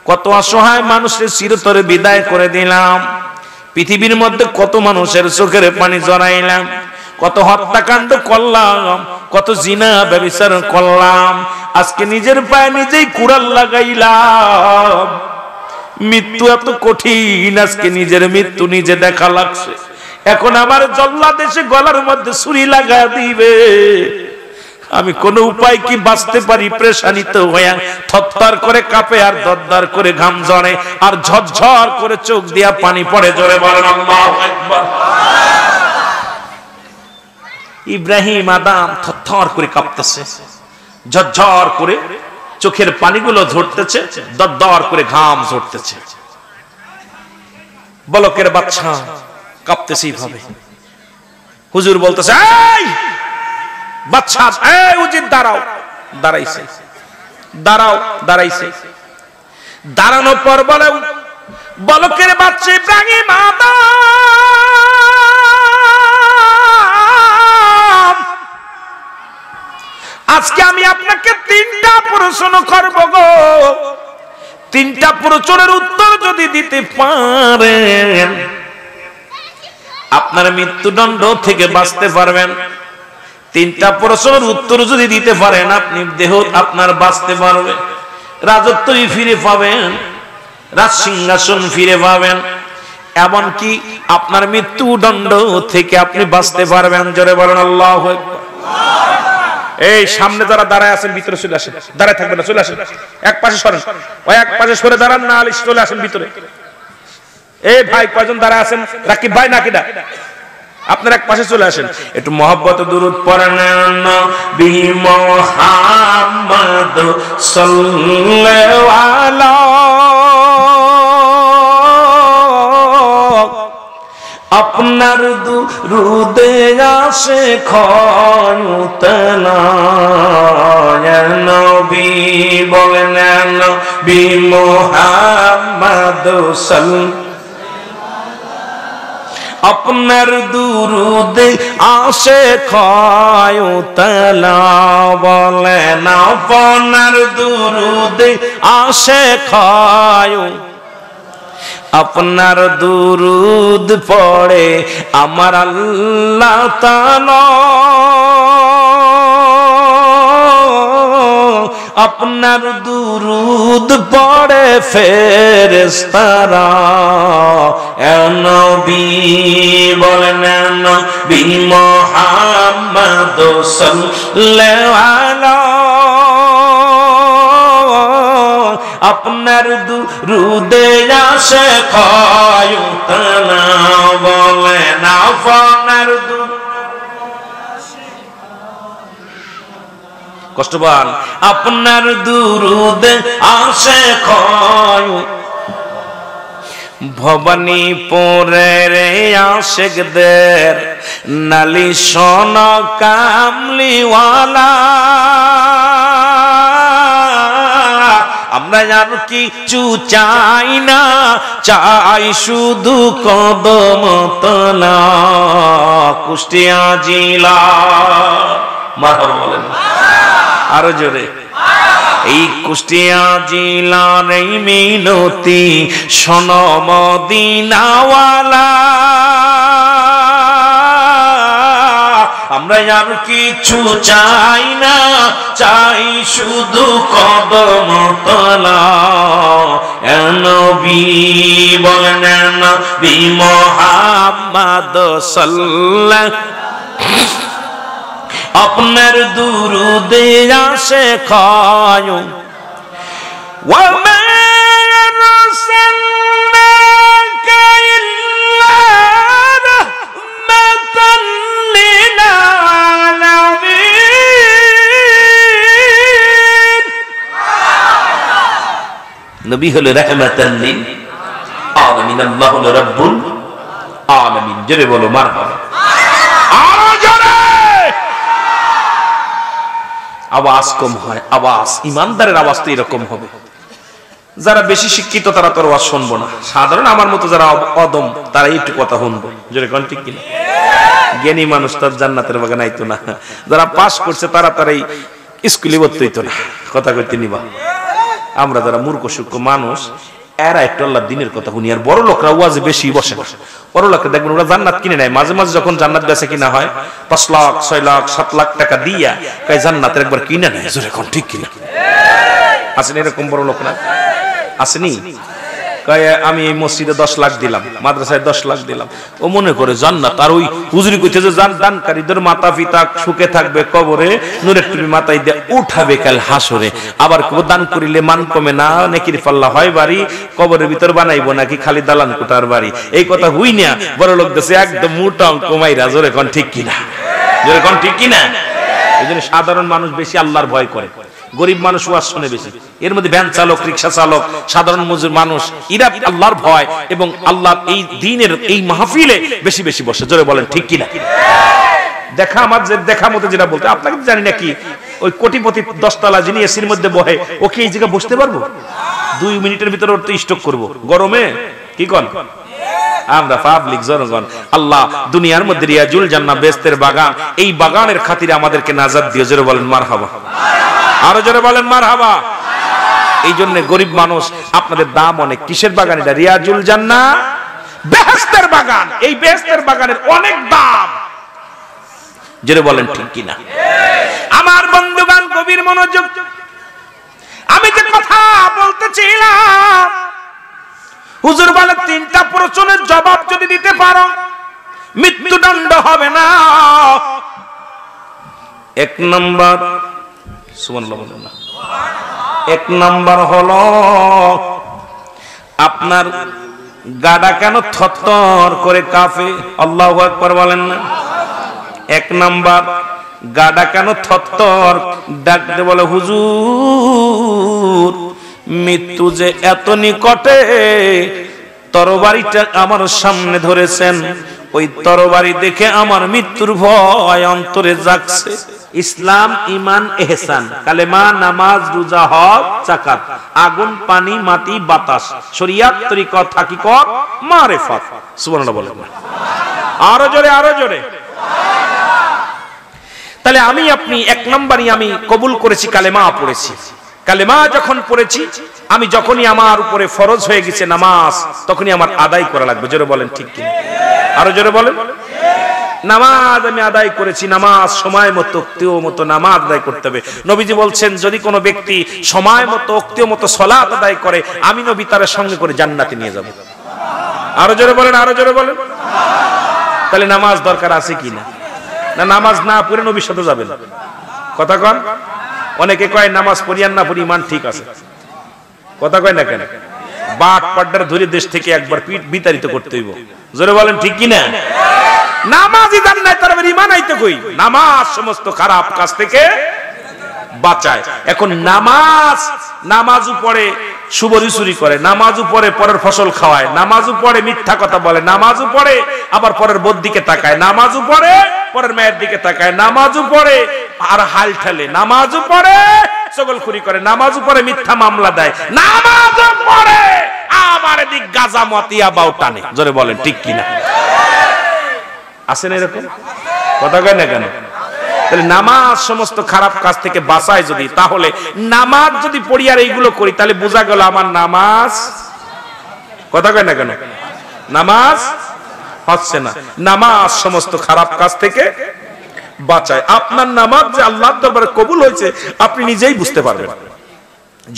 কত অসহায় মানুষের চিরতরে বিদায় করে দিলাম, পৃথিবীর মধ্যে কত মানুষের চোখের পানি জড়াইলাম, কত হত্যাকাণ্ড করলাম, কত জিনা ব্যভিচার করলাম, আজকে নিজের পায়ে নিজেই কুড়াল লাগাইলাম। মৃত্যু এত কঠিন, আজকে নিজের মৃত্যু নিজে দেখা লাগছে। এখন আমার জল্লাদ এসে গলার মধ্যে ছুরি লাগা দিবে, আমি কোন উপায় কি বাঁচতে পারি? পেরেশানিতে হইয়া থরথর করে কাঁপে, আর দরদর করে ঘাম ঝরে, আর ঝরঝর করে চোখ দিয়া পানি পড়ে। জোরে বলেন আল্লাহু আকবার। ইব্রাহিম আদম থরথর করে কাঁপতেছে, ঝরঝর করে চোখের পানিগুলো ঝরতেছে, দরদর করে ঘাম ঝরতেছে। বলকের বাচ্চা কাঁপতেছে এইভাবে। হুজুর বলতেছে এই বাচ্চা, এই উজির দাঁড়াও। দাঁড়াইছে, দাঁড়াও, দাঁড়াইছে। দাঁড়ানোর পর বলে বলকের বাচ্চা ইব্রাহিম আদম, আজকে আমি আপনাকে তিনটা প্রশ্ন করব গো, তিনটা প্রশ্নের উত্তর যদি দিতে পারেন আপনার মৃত্যুদণ্ড থেকে বাঁচতে পারবেন। তিনটা প্রশ্নের উত্তর যদি দিতে পারেন আপনি দেহ আপনার বাঁচতে পারবে, রাজত্বই ফিরে পাবেন, রাজ সিংহাসন ফিরে পাবেন, এমনকি আপনার মৃত্যুদণ্ড থেকে আপনি বাঁচতে পারবেন। জোরে বলেন আল্লাহু আকবার। এই সামনে যারা দাঁড়ায় আছেন ভিতরে চলে আসেন, দাঁড়ায় থাকবেন না, চলে আসেন, এক পাশে সরেন, ওই এক পাশে সরে দাঁড়ান না, আলিশ চলে আসেন ভিতরে। এই ভাই কয়জন দাঁড়ায় আছেন? রাকিব ভাই নাকি না? আপনারা এক পাশে চলে আসেন, একটু মহব্বত দুরূদ পড়েন। নবী মুহাম্মদ সাল্লাল্লাহু আলাইহি আপনার দুরুদে আসে ক্ষয়তনা। নবী বলেন নবী মুহাম্মদ সাল্লাল্লাহু আপনার দুরুদে আসে ক্ষয়তনা। বলেন আপনার দুরুদে আসে ক্ষয়, আপনার দুরুদ পড়ে আমার আল্লাহ তাআলা, আপনার দুরুদ পড়ে ফেরেশতারা। এ নবী বলেন নবী মুহাম্মদ সাল্লাল্লাহু আলাইহি আপনার দুরুদে আসে ক্ষয়তনা। বলেন আপনার কষ্ট পান, আপনার দুরুদে আসে ক্ষয়। ভবানীপুরের আশিকদের নালিশন কামলিওয়ালা, আমরা আর কিছু চাই না, চাই শুধু কদম তলা। কুষ্টিয়া জেলা মারহাবা বলেন আরো জোরে। এই কুষ্টিয়া জেলার এই মিনতি শোনো মদিনাওয়ালা, আমরা আর কিছু চাই না, চাই শুধু কদম তলা। এ নবী বলেন নবী মুহাম্মদ সাল্লাল্লাহু আপনার দুরুদে আসে ক্ষয়। ওয়া মা আরসালনাকা ইল্লা রাহমাতাল লিল আলামিন। নবী হলো রাহমাতাল লিল আলামিন, আল্লাহ হলো রব্বুল আলামিন। জোরে বলো মারহাবা। আওয়াজ কম হয়, আওয়াজ ইমানদারের আওয়াজ তো এরকম হবে। যারা বেশি শিক্ষিত তারা তোর আওয়াজ শুনবো না, সাধারণ আমার মতো যারা অদম তারা একটু কথা শুনবো। জোরে কোন ঠিক কিনা? জ্ঞানী মানুষ তার জান্নাতের বাগান আইতো না, যারা পাস করছে তারা তারাই স্কুলে ভর্তি হইতো না। কথা কইতে নিবা। আমরা যারা মূর্খ সূক্ষ্ম মানুষ এরা একটু আল্লাহ দিনের কথা শুনি। আর বড় লোকরা ওয়াজে বেশি বসে, বড় লোকরা দেখবেন ওরা জান্নাত কিনে নেয়। মাঝে মাঝে যখন জান্নাত বেচে কিনা হয় 5 লাখ 6 লাখ 7 লাখ টাকা দিয়া কয় জান্নাতের একবার কিনে নেয়। জোরে কোন ঠিক কিনা? আছেন এরকম বড় লোকরা? আসেনি? কয় আমি এই মসজিদে 10 লাখ দিলাম, মাদ্রাসায় 10 লাখ দিলাম। ও মনে করে জান্নাত। আর ওই হুজুরি কইছে যে দানকারীদের মাতা পিতা সুখে থাকবে কবরে, নূরের টুপি মাথায় দিয়ে উঠাবে কাল হাসরে। আবার কেউ দান করিলে মান কমে না, নেকির পাল্লা হয় বাড়ি, কবরের ভিতর বানাইবো নাকি খালি দালান কোঠার বাড়ি। এই কথা হুই না বড় লোক দেশে একদম মোটা অঙ্ক মাইরা। জোরে কোন ঠিক কিনা? জোরে কোন ঠিক কিনা? এই জন্য সাধারণ মানুষ বেশি আল্লাহর ভয় করে, গরিব মানুষ ওয়াজ শুনে বেশি। এর মধ্যে ভ্যান চালক, রিক্সা চালক, সাধারণ মজুর মানুষ এরা আল্লাহর ভয় এবং আল্লাহর এই দ্বীনের এই মাহফিলে বেশি বেশি বসে। জোরে বলেন ঠিক কিনা? দেখা আমার যে দেখা মতো যেটা বলতে আপনাকে জানি না কি, ওই কোটিপতি 10 তলা যিনি এসির মধ্যে বহে ওকে এই জায়গায় বসতে পারবো? 2 মিনিটের ভিতরে ওর তো স্টক করবো গরমে। কি কন? আমরা পাবলিক জনগণ আল্লাহ দুনিয়ার মধ্যে রিয়াজুল জান্নাহ বেহেশতের বাগান, এই বাগানের খাতিরে আমাদেরকে নাজাত দিও। জোরে বলেন মারহাবা। আরো জোরে বলেন মারহাবা। এই জন্য গরিব মানুষ আপনাদের দাম অনেক। কিসের বাগান এটা? রিয়াজুল জান্নাহ বেহেশতের বাগান। এই বেহেশতের বাগানের অনেক দাম। জোরে বলেন ঠিক কিনা? আমার বন্ধুগণ গভীর মনোযোগ। আমি যে কথা বলতেছিলাম, হুজুর বলে 3টা প্রশ্নের জবাব যদি দিতে পারো মৃত্যুদণ্ড হবে না। 1 নম্বর, সুবহানাল্লাহ বলেন না, 1 নম্বর হলো আপনার গাডা কেন থরথর করে কাঁপে? আল্লাহু আকবার বলেন না। এক নাম্বার, গাডা কেন থরথর ডাকতে বলে, হুজুর মৃত্যু যে এত নিকটে, তরবারিটা আমার সামনে ধরেছেন, ওই তরবারি দেখে আমার মৃত্যুর ভয় অন্তরে জাগছে। ইসলাম, ঈমান, ইহসান, কালেমা, নামাজ, রোজা, হজ, যাকাত, আগুন, পানি, মাটি, বাতাস, শরীয়ত, তরিকত, হাকিকত, মারিফত। সুবহানাল্লাহ বলেন। আরো জোরে, আরো জোরে। তাহলে আমি আপনি এক নম্বরই আমি কবুল করেছি, কালেমা পড়েছি। কালেমা যখন পড়েছি, আমি যখনই আমার উপরে ফরজ হয়ে গেছে নামাজ, তখনই আমার আদায় করা লাগবে। জোরে বলেন ঠিক কি? আরো জোরে বলেন। নামাজ আমি আদায় করেছি, নামাজ সময় মতো, ওক্তীয় মতো নামাজ আদায় করতে হবে। নবীজি বলছেন, যদি কোনো ব্যক্তি সময় মতো, ওক্তীয় মতো সালাত আদায় করে, আমি নবী তার সঙ্গে করে জান্নাতে নিয়ে যাব। আরো জোরে বলেন, আরো জোরে বলেন। তাহলে নামাজ দরকার আছে কি না? না নামাজ না পড়ে নবীর সাথে যাবেন? কথা কন। অনেকে কয় নামাজ পড়ি আর না পড়ি ইমান ঠিক আছে। কথা কয় না কেন? বাট পাড্ডার ধরে দেশ থেকে একবার পিঠ বিতাড়িত করতে হইব। জোরে বলেন ঠিক কি না? নামাজই জান নাই তার ইমান আইতে কই? নামাজ সমস্ত খারাপ কাজ থেকে বাঁচায়। এখন নামাজও পড়ে সুবরি চুরি করে, নামাজও পড়ে পরের ফসল খাওয়ায়, নামাজও পড়ে মিথ্যা কথা বলে, নামাজও পড়ে আবার পরের বোর দিকে তাকায়, নামাজও পড়ে পরের মেয়ের দিকে তাকায়, নামাজও পড়ে আর হাল ঠেলে, নামাজও পড়ে চগলখুরি করে, নামাজও পড়ে মিথ্যা মামলা দেয়, নামাজও পড়ে আবার এদিক গাজা মতিয়া বাউ টানে। জোরে বলেন ঠিক কিনা? আছে না এরকম? কথা কয় না কেন? তাহলে নামাজ সমস্ত খারাপ কাজ থেকে বাঁচায় যদি, তাহলে নামাজ যদি পড়ি আর এইগুলো করি, তাহলে বোঝা গেল আমার নামাজ, কথা কয় না কেন, নামাজ হচ্ছে না। নামাজ সমস্ত খারাপ কাজ থেকে বাঁচায়। আপনার নামাজ যে আল্লাহর দরবারে কবুল হয়েছে আপনি নিজেই বুঝতে পারবেন।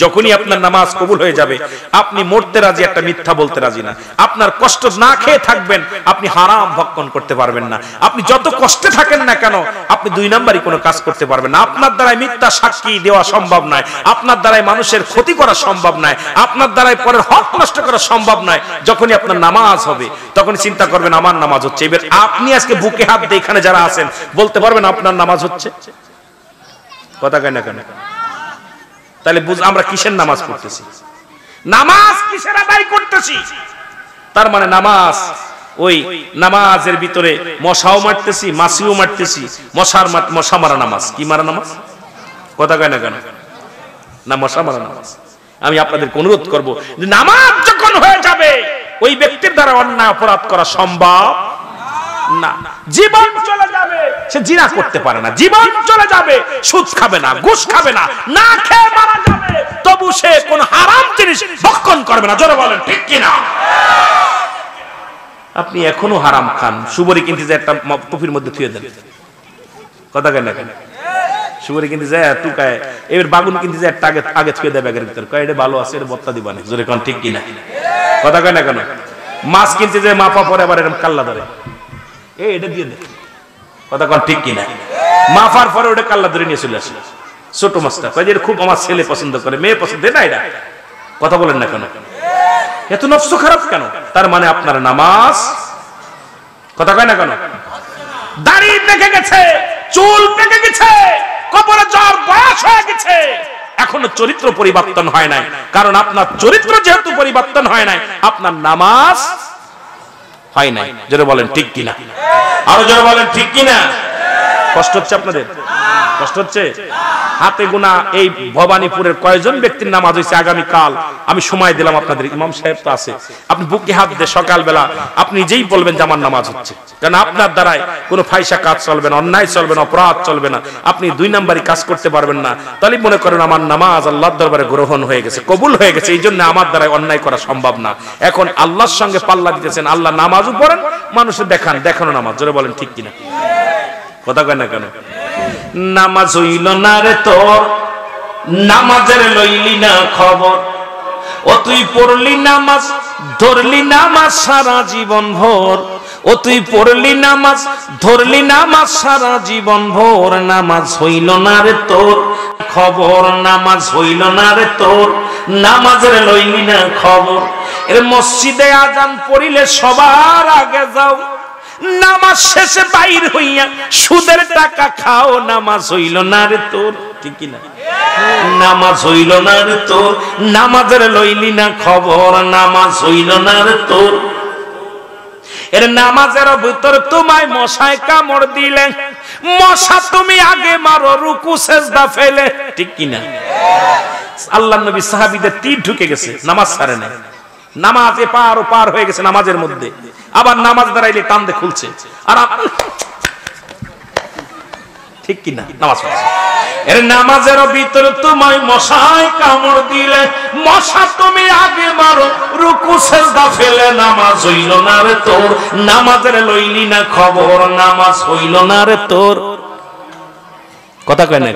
যখনই আপনার নামাজ কবুল হয়ে যাবে, আপনি মরতে রাজি, একটা মিথ্যা বলতে রাজি না। আপনার কষ্ট না খেয়ে থাকবেন, আপনি হারাম ভক্ষণ করতে পারবেন না। আপনি যত কষ্টে থাকেন না কেন, আপনি দুই নাম্বারই কোনো কাজ করতে পারবেন না। আপনার দ্বারাই মিথ্যা সাক্ষী দেওয়া সম্ভব নয়, আপনার দ্বারাই মানুষের ক্ষতি করা সম্ভব নয়, আপনার দ্বারাই পরের হক নষ্ট করা সম্ভব নয়। যখনই আপনার নামাজ হবে, তখন চিন্তা করবেন আমার নামাজ হচ্ছে। এবার আপনি আজকে বুকে হাত দিয়ে এখানে যারা আছেন বলতে পারবেন আপনার নামাজ হচ্ছে? কথা কয় না কেন? তাহলে আমরা কিসের নামাজ পড়তেছি? নামাজ কিসের আদায় করতেছি? তার মানে নামাজ, ওই নামাজের ভিতরে মশাও মারতেছি, মাছিও মারতেছি। মশা মারা নামাজ। কি মারা নামাজ? কথা কয় না কেন? না মশা মারা নামাজ। আমি আপনাদেরকে অনুরোধ করব যে নামাজ যখন হয়ে যাবে, ওই ব্যক্তির দ্বারা অন্যায় অপরাধ করা সম্ভব না। জীবন চলে যাবে, সে জিনা করতে পারে না। জীবন চলে যাবে, সুদ খাবে না, ঘুষ খাবে না, না খেয়ে মারা যাবে, তবু সে কোন হারাম জিনিস ভক্ষণ করবে না। জোরে বলেন ঠিক কি না? আপনি এখনো হারাম খান, সুবরি কিনতে যায় একটা টুপির মধ্যে থুয়ে দেন। কথা কেন? সুবরি কিনতে যায় টুকায়, এবার বাগুন কিনতে যায় একটা আগে থুয়ে দেয় ব্যাগের ভিতর, কয় এটা ভালো আছে, এটা বত্তা দিবা না। জোরে কোন ঠিক কি না? কথা কয় না কেন? মাছ কিনতে যায় মাপা পরে আবার এরকম কাল্লা ধরে, এটা দিয়ে দে। কথা কন ঠিক কিনা? মাফার পরে ওটা কাল্লা ধরে নিয়ে চলে আসে ছোট মাছটা, খুব আমার ছেলে পছন্দ করে, মেয়ে পছন্দ না। এটা কথা বলেন না কেন? এত নফস খারাপ কেন? তার মানে আপনার নামাজ, কথা কয় না কেন, দাড়ি পেকে গেছে, চুল পেকে গেছে, কবরে যাওয়ার বয়স হয়ে গেছে, এখনো চরিত্র পরিবর্তন হয় নাই। কারণ আপনার চরিত্র যেহেতু পরিবর্তন হয় নাই, আপনার নামাজ হয় নাই। জোরে বলেন ঠিক কিনা? আরো জোরে বলেন ঠিক কিনা? কষ্ট হচ্ছে আপনাদের? কষ্ট হচ্ছে? হাতে গোনা এই ভবানীপুরের কয়জন ব্যক্তির নামাজ হয়েছে আগামীকাল? আমি সময় দিলাম আপনাদের, ইমাম সাহেব তো আছে, আপনি বুকে হাত দিয়ে সকালবেলা আপনি নিজেই বলবেন যে আমার নামাজ হচ্ছে। কারণ আপনার দ্বারাই কোনো ফাইসা কাজ চলবে না, অন্যায় চলবে না, অপরাধ চলবে না। আপনি দুই নাম্বারই কাজ করতে পারবেন না। তাহলে মনে করেন আমার নামাজ আল্লাহর দরবারে গ্রহণ হয়ে গেছে, কবুল হয়ে গেছে, এই জন্য আমার দ্বারাই অন্যায় করা সম্ভব না। এখন আল্লাহর সঙ্গে পাল্লা দিতেছেন, আল্লাহ নামাজও পড়েন, মানুষের দেখানো নামাজ। জোরে বলেন ঠিক কিনা? কথা কয় না কেন? নামাজ হইল না রে তোর, নামাজের লইলি না খবর, ও তুই পড়লি নামাজ, ধরলি নামাজ সারা জীবন ভোর, ও তুই পড়লি নামাজ, ধরলি নামাজ সারা জীবন ভোর, নামাজ হইল না রে তোর খবর, নামাজ হইল না রে তোর, নামাজের লইলি না খবর, এর মসজিদে আজান পড়িলে সবার আগে যাও, নামাজ শেষে বাইর হইয়া সুদের টাকা খাও, নামাজ হইল না রে তোর। ঠিক কি না? নামাজ হইল না রে তোর, নামাজের লইলি না খবর, নামাজ হইল না রে তোর। এর নামাজের ভিতর তোমায় মশায় কামড় দিলে, মশা তুমি আগে মারো রুকু সেজদা ফেলে। ঠিক কি না? আল্লাহর নবী সাহাবীদের তীর ঢুকে গেছে, নামাজ ছাড়ে না, নামাজ এপার ওপার হয়ে গেছে নামাজের মধ্যে, আবার নামাজ দাঁড়াইলে টান দিয়ে খুলছে, আর ঠিক কি না? নামাজ পড়ছে। এর নামাজের ভিতর তোমায় মশায় কামড় দিলে, মশা তুমি আগে মারো রুকু সেজদা ফেলে, নামাজ হইল না রে তোর, নামাজের লইলি না খবর, নামাজ হইল না রে তোর। কথা কয় না?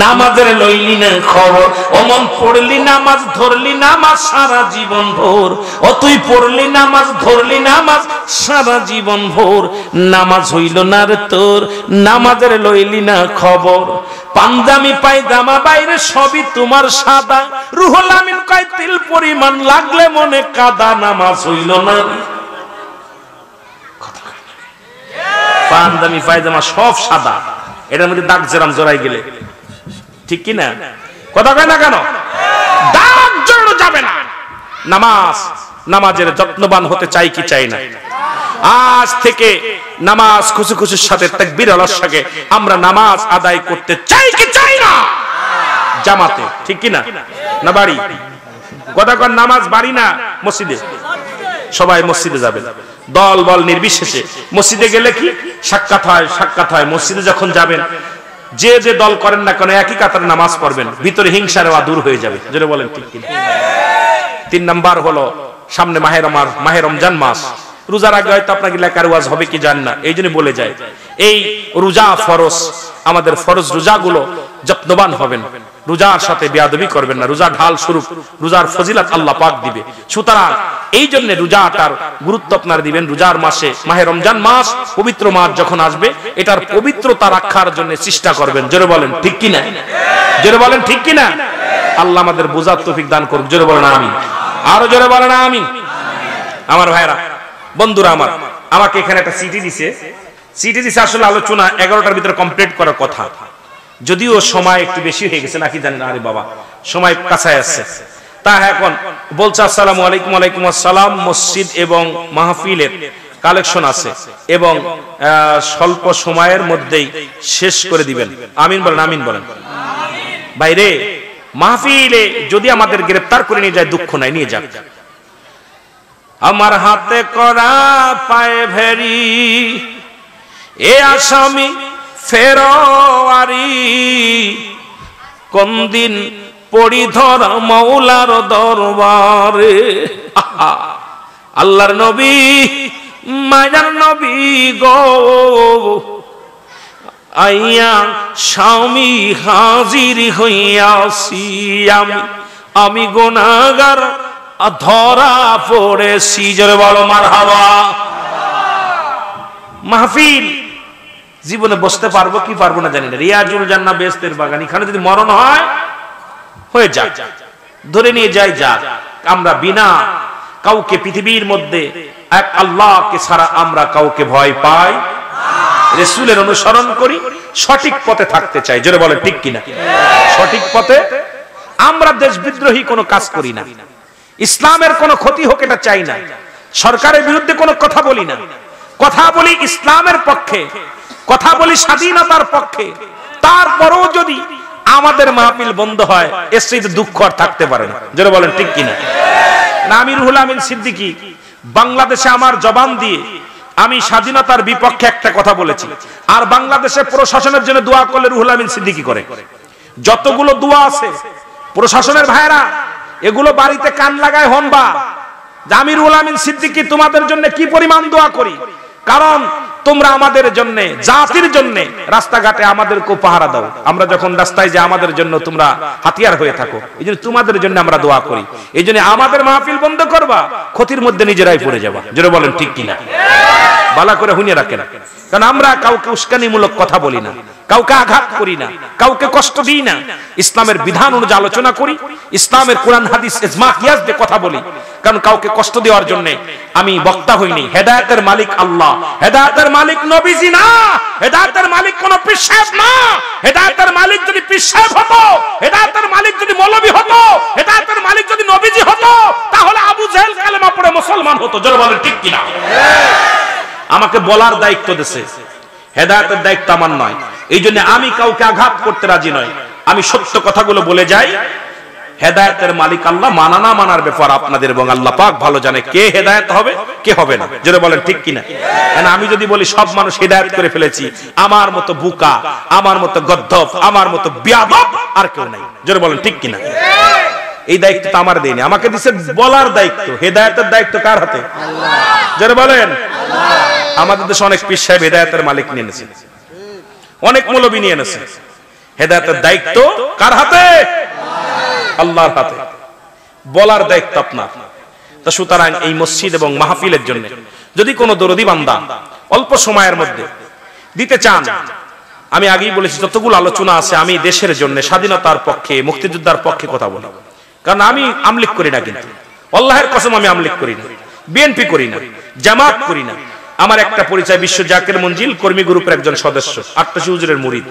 নামাজের লইলি না খবর, অমন পড়লি নামাজ ধরলি নামাজ সারা জীবন ভোর, ও তুই পড়লি নামাজ ধরলি নামাজ সারা জীবন ভোর, নামাজ হইল না রে তোর, নামাজের লইলি না খবর। পাঞ্জামি পায়জামা বাইরে সবই তোমার সাদা, রুহুল আমিন কয় তিল পরিমাণ লাগলে মনে কাদা, নামাজ হইল না। পাঞ্জামি পায়জামা সব সাদা, এটার মধ্যে দাগ জেরাম জড়াই গেলে, ঠিক কি না? কথা কয় না কেন? দাগ জড়ানো যাবে না। নামাজ, নামাজের যত্নবান হতে চাই কি চাই না? আজ থেকে নামাজ খুশি খুশির সাথে তাকবীর আল্লাহর সাথে আমরা নামাজ আদায় করতে চাই কি চাই না? জামাতে, ঠিক কি না? না বাড়ি? কথা কয় নামাজ বাড়ি না মসজিদে? সবাই মসজিদে যাবে, দল বল নির্বিশেষে। মসজিদে গেলে কি সাক্ষাৎ হয়, সাক্ষাৎ হয়। মসজিদে যখন যাবেন যে যে দল করেন না কেন একই কাতারে নামাজ পড়বেন, ভিতরে হিংসার দূর হয়ে যাবে। যেটা বলেন ঠিক কি? 3 নাম্বার হলো সামনে মাহে রমজান মাস, রোজার আগে হয়তো আপনাকে লেখার ওয়াজ হবে কি জান না, এই জন্য বলে যায় এই রোজা ফরজ, আমাদের ফরজ রোজাগুলো যত্নবান হবেন, রোজার সাথে বেয়াদবি করবেন না। রোজা ঢাল স্বরূপ, রোজার ফজিলত আল্লাহ পাক দিবে। সুতরাং এই জন্য রোজাটার গুরুত্ব আপনারা দিবেন। রোজার মাসে মাহে রমজান মাস, পবিত্র মাস যখন আসবে, এটার পবিত্রতা রক্ষার জন্য চেষ্টা করবেন। জোরে বলেন ঠিক কি না? জোরে বলেন ঠিক কি না? আল্লাহ আমাদের বোঝার তৌফিক দান করুক। জোরে বলেন আমিন। আরো জোরে বলেন আমিন। আমার ভাইরা, বন্ধুরা আমার, আমাকে এখানে একটা সিটি দিছে, আসলে আলোচনা 11টার ভিতরে কমপ্লিট করার কথা, যদিও সময় একটু বেশি হয়ে গেছে নাকি জানেন। আরে বাবা, সময় কাছায় আসছে। তা এখন বলছে আসসালামু আলাইকুম। ওয়ালাইকুম আসসালাম। মসজিদ এবং মাহফিলের কালেকশন আছে এবং স্বল্প সময়ের মধ্যেই শেষ করে দিবেন। আমিন বলেন, আমিন বলেন। বাইরে মাহফিলে যদি আমাদের গ্রেফতার করে নিয়ে যায়, দুঃখ নাই, নিয়ে যাক। আমার হাতে করা পায়ে ভেরি, এ আসামি ফেরোয়ারি, কোন দিন পড়ি ধর মৌলার দরবারে। আল্লাহর নবী, মায়ার নবী গো, আইয়া স্বামী হাজির হইয়াছি, আমি গুনাহগার ধরা পড়েছি। জোরে বলো মারহাবা। মাহফিল জীবনে বসতে পারবো কি পারবো না জানি না। রিয়াজুল জান্নাহ বেহেশতের বাগান, এখানে যদি মরণ হয় হয়ে যাক, ধরে নিয়ে যাই যাক। আমরা বিনা কাউকে পৃথিবীর মধ্যে এক আল্লাহকে ছাড়া আমরা কাউকে ভয় পাই, রাসূলের অনুসরণ করি, সঠিক পথে থাকতে চাই। জোরে বলে ঠিক কিনা? সঠিক পথে। আমরা দেশ বিদ্রোহী কোনো কাজ করি না, ইসলামের কোনো ক্ষতি হোক এটা চাই না, সরকারের বিরুদ্ধে কোনো কথা বলি না, কথা বলি ইসলামের পক্ষে, কথা বলি স্বাধীনতার পক্ষে। তারপরেও যদি আমাদের মাহফিল বন্ধ হয়, এর চেয়ে দুঃখ আর থাকতে পারে না। যারা বলেন ঠিক কিনা? আমি রুহুল আমিন সিদ্দিকী বাংলাদেশে আমার জবান দিয়ে আমি স্বাধীনতার বিপক্ষে একটা কথা বলেছি, আর বাংলাদেশে প্রশাসনের জন্য দোয়া করলে রুহুল আমিন সিদ্দিকী করে। যতগুলো দোয়া আছে প্রশাসনের ভাইরা, এগুলো বাড়িতে কান লাগায় হনবা। আমি রুহুল আমিন সিদ্দিকী তোমাদের জন্য কি পরিমাণ দোয়া করি, কারণ তোমরা আমাদের জন্য, জাতির জন্য রাস্তাঘাটে আমাদেরকে পাহারা দাও। আমরা যখন রাস্তায় যাই আমাদের জন্য তোমরা হাতিয়ার হয়ে থাকো, এই জন্য তোমাদের জন্য আমরা দোয়া করি। এই জন্য আমাদের মাহফিল বন্ধ করবা, ক্ষতির মধ্যে নিজেরাই পড়ে যাবা। যারা বলেন ঠিক কিনা? ভালো করে শুনে রাখেন, কারণ আমরা কাউকে উস্কানিমূলক কথা বলি না, কাউকে আঘাত করি না, কাউকে কষ্ট দিই না, ইসলামের বিধান অনুযায়ী আলোচনা করি, ইসলামের কোরআন হাদিস ইজমা কিয়াস দিয়ে কথা বলি। কারণ কাউকে কষ্ট দেওয়ার জন্য আমি বক্তা হইনি। হেদায়েতের মালিক আল্লাহ, হেদায়েতের মালিক নবীজি না, হেদায়েতের মালিক কোন পীর সাহেব না। হেদায়েতের মালিক যদি পীর সাহেব হতো, হেদায়েতের মালিক যদি মৌলভী হতো, হেদায়েতের মালিক যদি নবীজি হতো, তাহলে আবু জেহেল কালেমা পড়ে মুসলমান হতো। জোরে বলেন ঠিক কিনা? আমাকে বলার দায়িত্ব দিয়েছে, হেদায়েতের দায়িত্ব আমার নয়। এই জন্য আমি কাউকে আঘাত করতে রাজি নই, আমি সত্য কথাগুলো বলে যাই। হেদায়েতের মালিক আল্লাহ, মানা না মানার ব্যাপার আপনাদের এবং আল্লাহ পাক ভালো জানে কে হেদায়েত হবে কে হবে না। জোরে বলেন ঠিক কিনা? আমি যদি বলি সব মানুষ হেদায়েত করে ফেলেছি, আমার মতো বুকা, আমার মতো গদ্দপ, আমার মতো বিয়াদব আর কেউ নাই। জোরে বলেন ঠিক কিনা? এই দায়িত্ব আমার দেয়নি, আমাকে দিচ্ছে বলার দায়িত্ব। হেদায়েতের দায়িত্ব কার হাতে? জোরে বলেন। আমাদের দেশে অনেক পীর সাহেব হেদায়েতের মালিক নিয়ে এনেছে, অনেক মৌলবী নিয়ে এনেছে। হেদায়েতের দায়িত্ব কার হাতে? আল্লাহর হাতে। বলার দায়িত্ব আপনার। তো সুতরাং এই মসজিদ এবং মাহফিলের জন্য যদি কোনো দরদি বান্দা অল্প সময়ের মধ্যে দিতে চান, আমি আগেই বলেছি যতগুলো আলোচনা আছে আমি দেশের জন্য, স্বাধীনতার পক্ষে, মুক্তিযোদ্ধার পক্ষে কথা বলি। কারণ আমি আমলিক করি না, কিন্তু আল্লাহর কসম আমি আমলিক করি না, বিএনপি করি না, জামাত করি না। আমার একটা পরিচয় বিশ্ব জাকির মঞ্জিল কর্মী গ্রুপের একজন সদস্য, আটটাশি হুজুরের মুরিদ।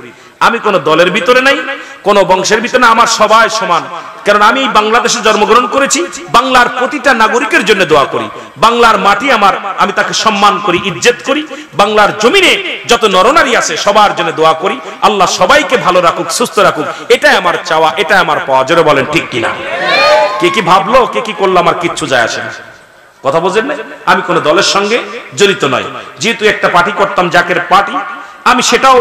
আমি কোন দলের ভিতরে নাই, কোন বংশের ভিতরে না, আমার সবাই সমান। কারণ আমি বাংলাদেশে জন্মগ্রহণ করেছি, বাংলার প্রতিটা নাগরিকের জন্য দোয়া করি। বাংলার মাটি আমার, আমি তাকে সম্মান করি, ইজ্জত করি। বাংলার জমিনে যত নরনারী আছে সবার জন্য দোয়া করি, আল্লাহ সবাইকে ভালো রাখুক, সুস্থ রাখুক। এটাই আমার চাওয়া, এটাই আমার পাওয়া। জোরে বলেন ঠিক কিনা? কে কি ভাবলো, কে কি করলো, আমার কিচ্ছু যায় আসে না। কথা বুঝেন না? আমি কোন দলের সঙ্গে জড়িত নয়। যেহেতু একটা পার্টি করতাম, জাকের পার্টি, আমি সেটাও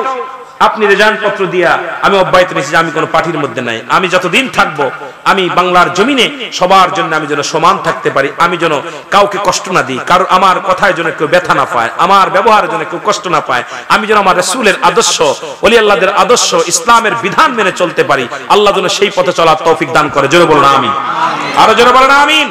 আপনি রেজাল্ট পত্র দিয়া আমি অব্যাহত নিয়েছি যে আমি কোন পার্টির মধ্যে নাই। আমি যতদিন থাকবো, আমি বাংলার জমিনে সবার জন্য আমি যেন সমান থাকতে পারি, আমি যেন কাউকে কষ্ট না দিই, কারণ আমার কথায় যেন কেউ ব্যথা না পায়, আমার ব্যবহারের জন্য কেউ কষ্ট না পায়। আমি যেন আমার রাসূলের আদর্শ, ওলি আল্লাহদের আদর্শ, ইসলামের বিধান মেনে চলতে পারি। আল্লাহ যেন সেই পথে চলার তৌফিক দান করে। জোরে বলুন আমিন। আরো জোরে বলেন আমিন।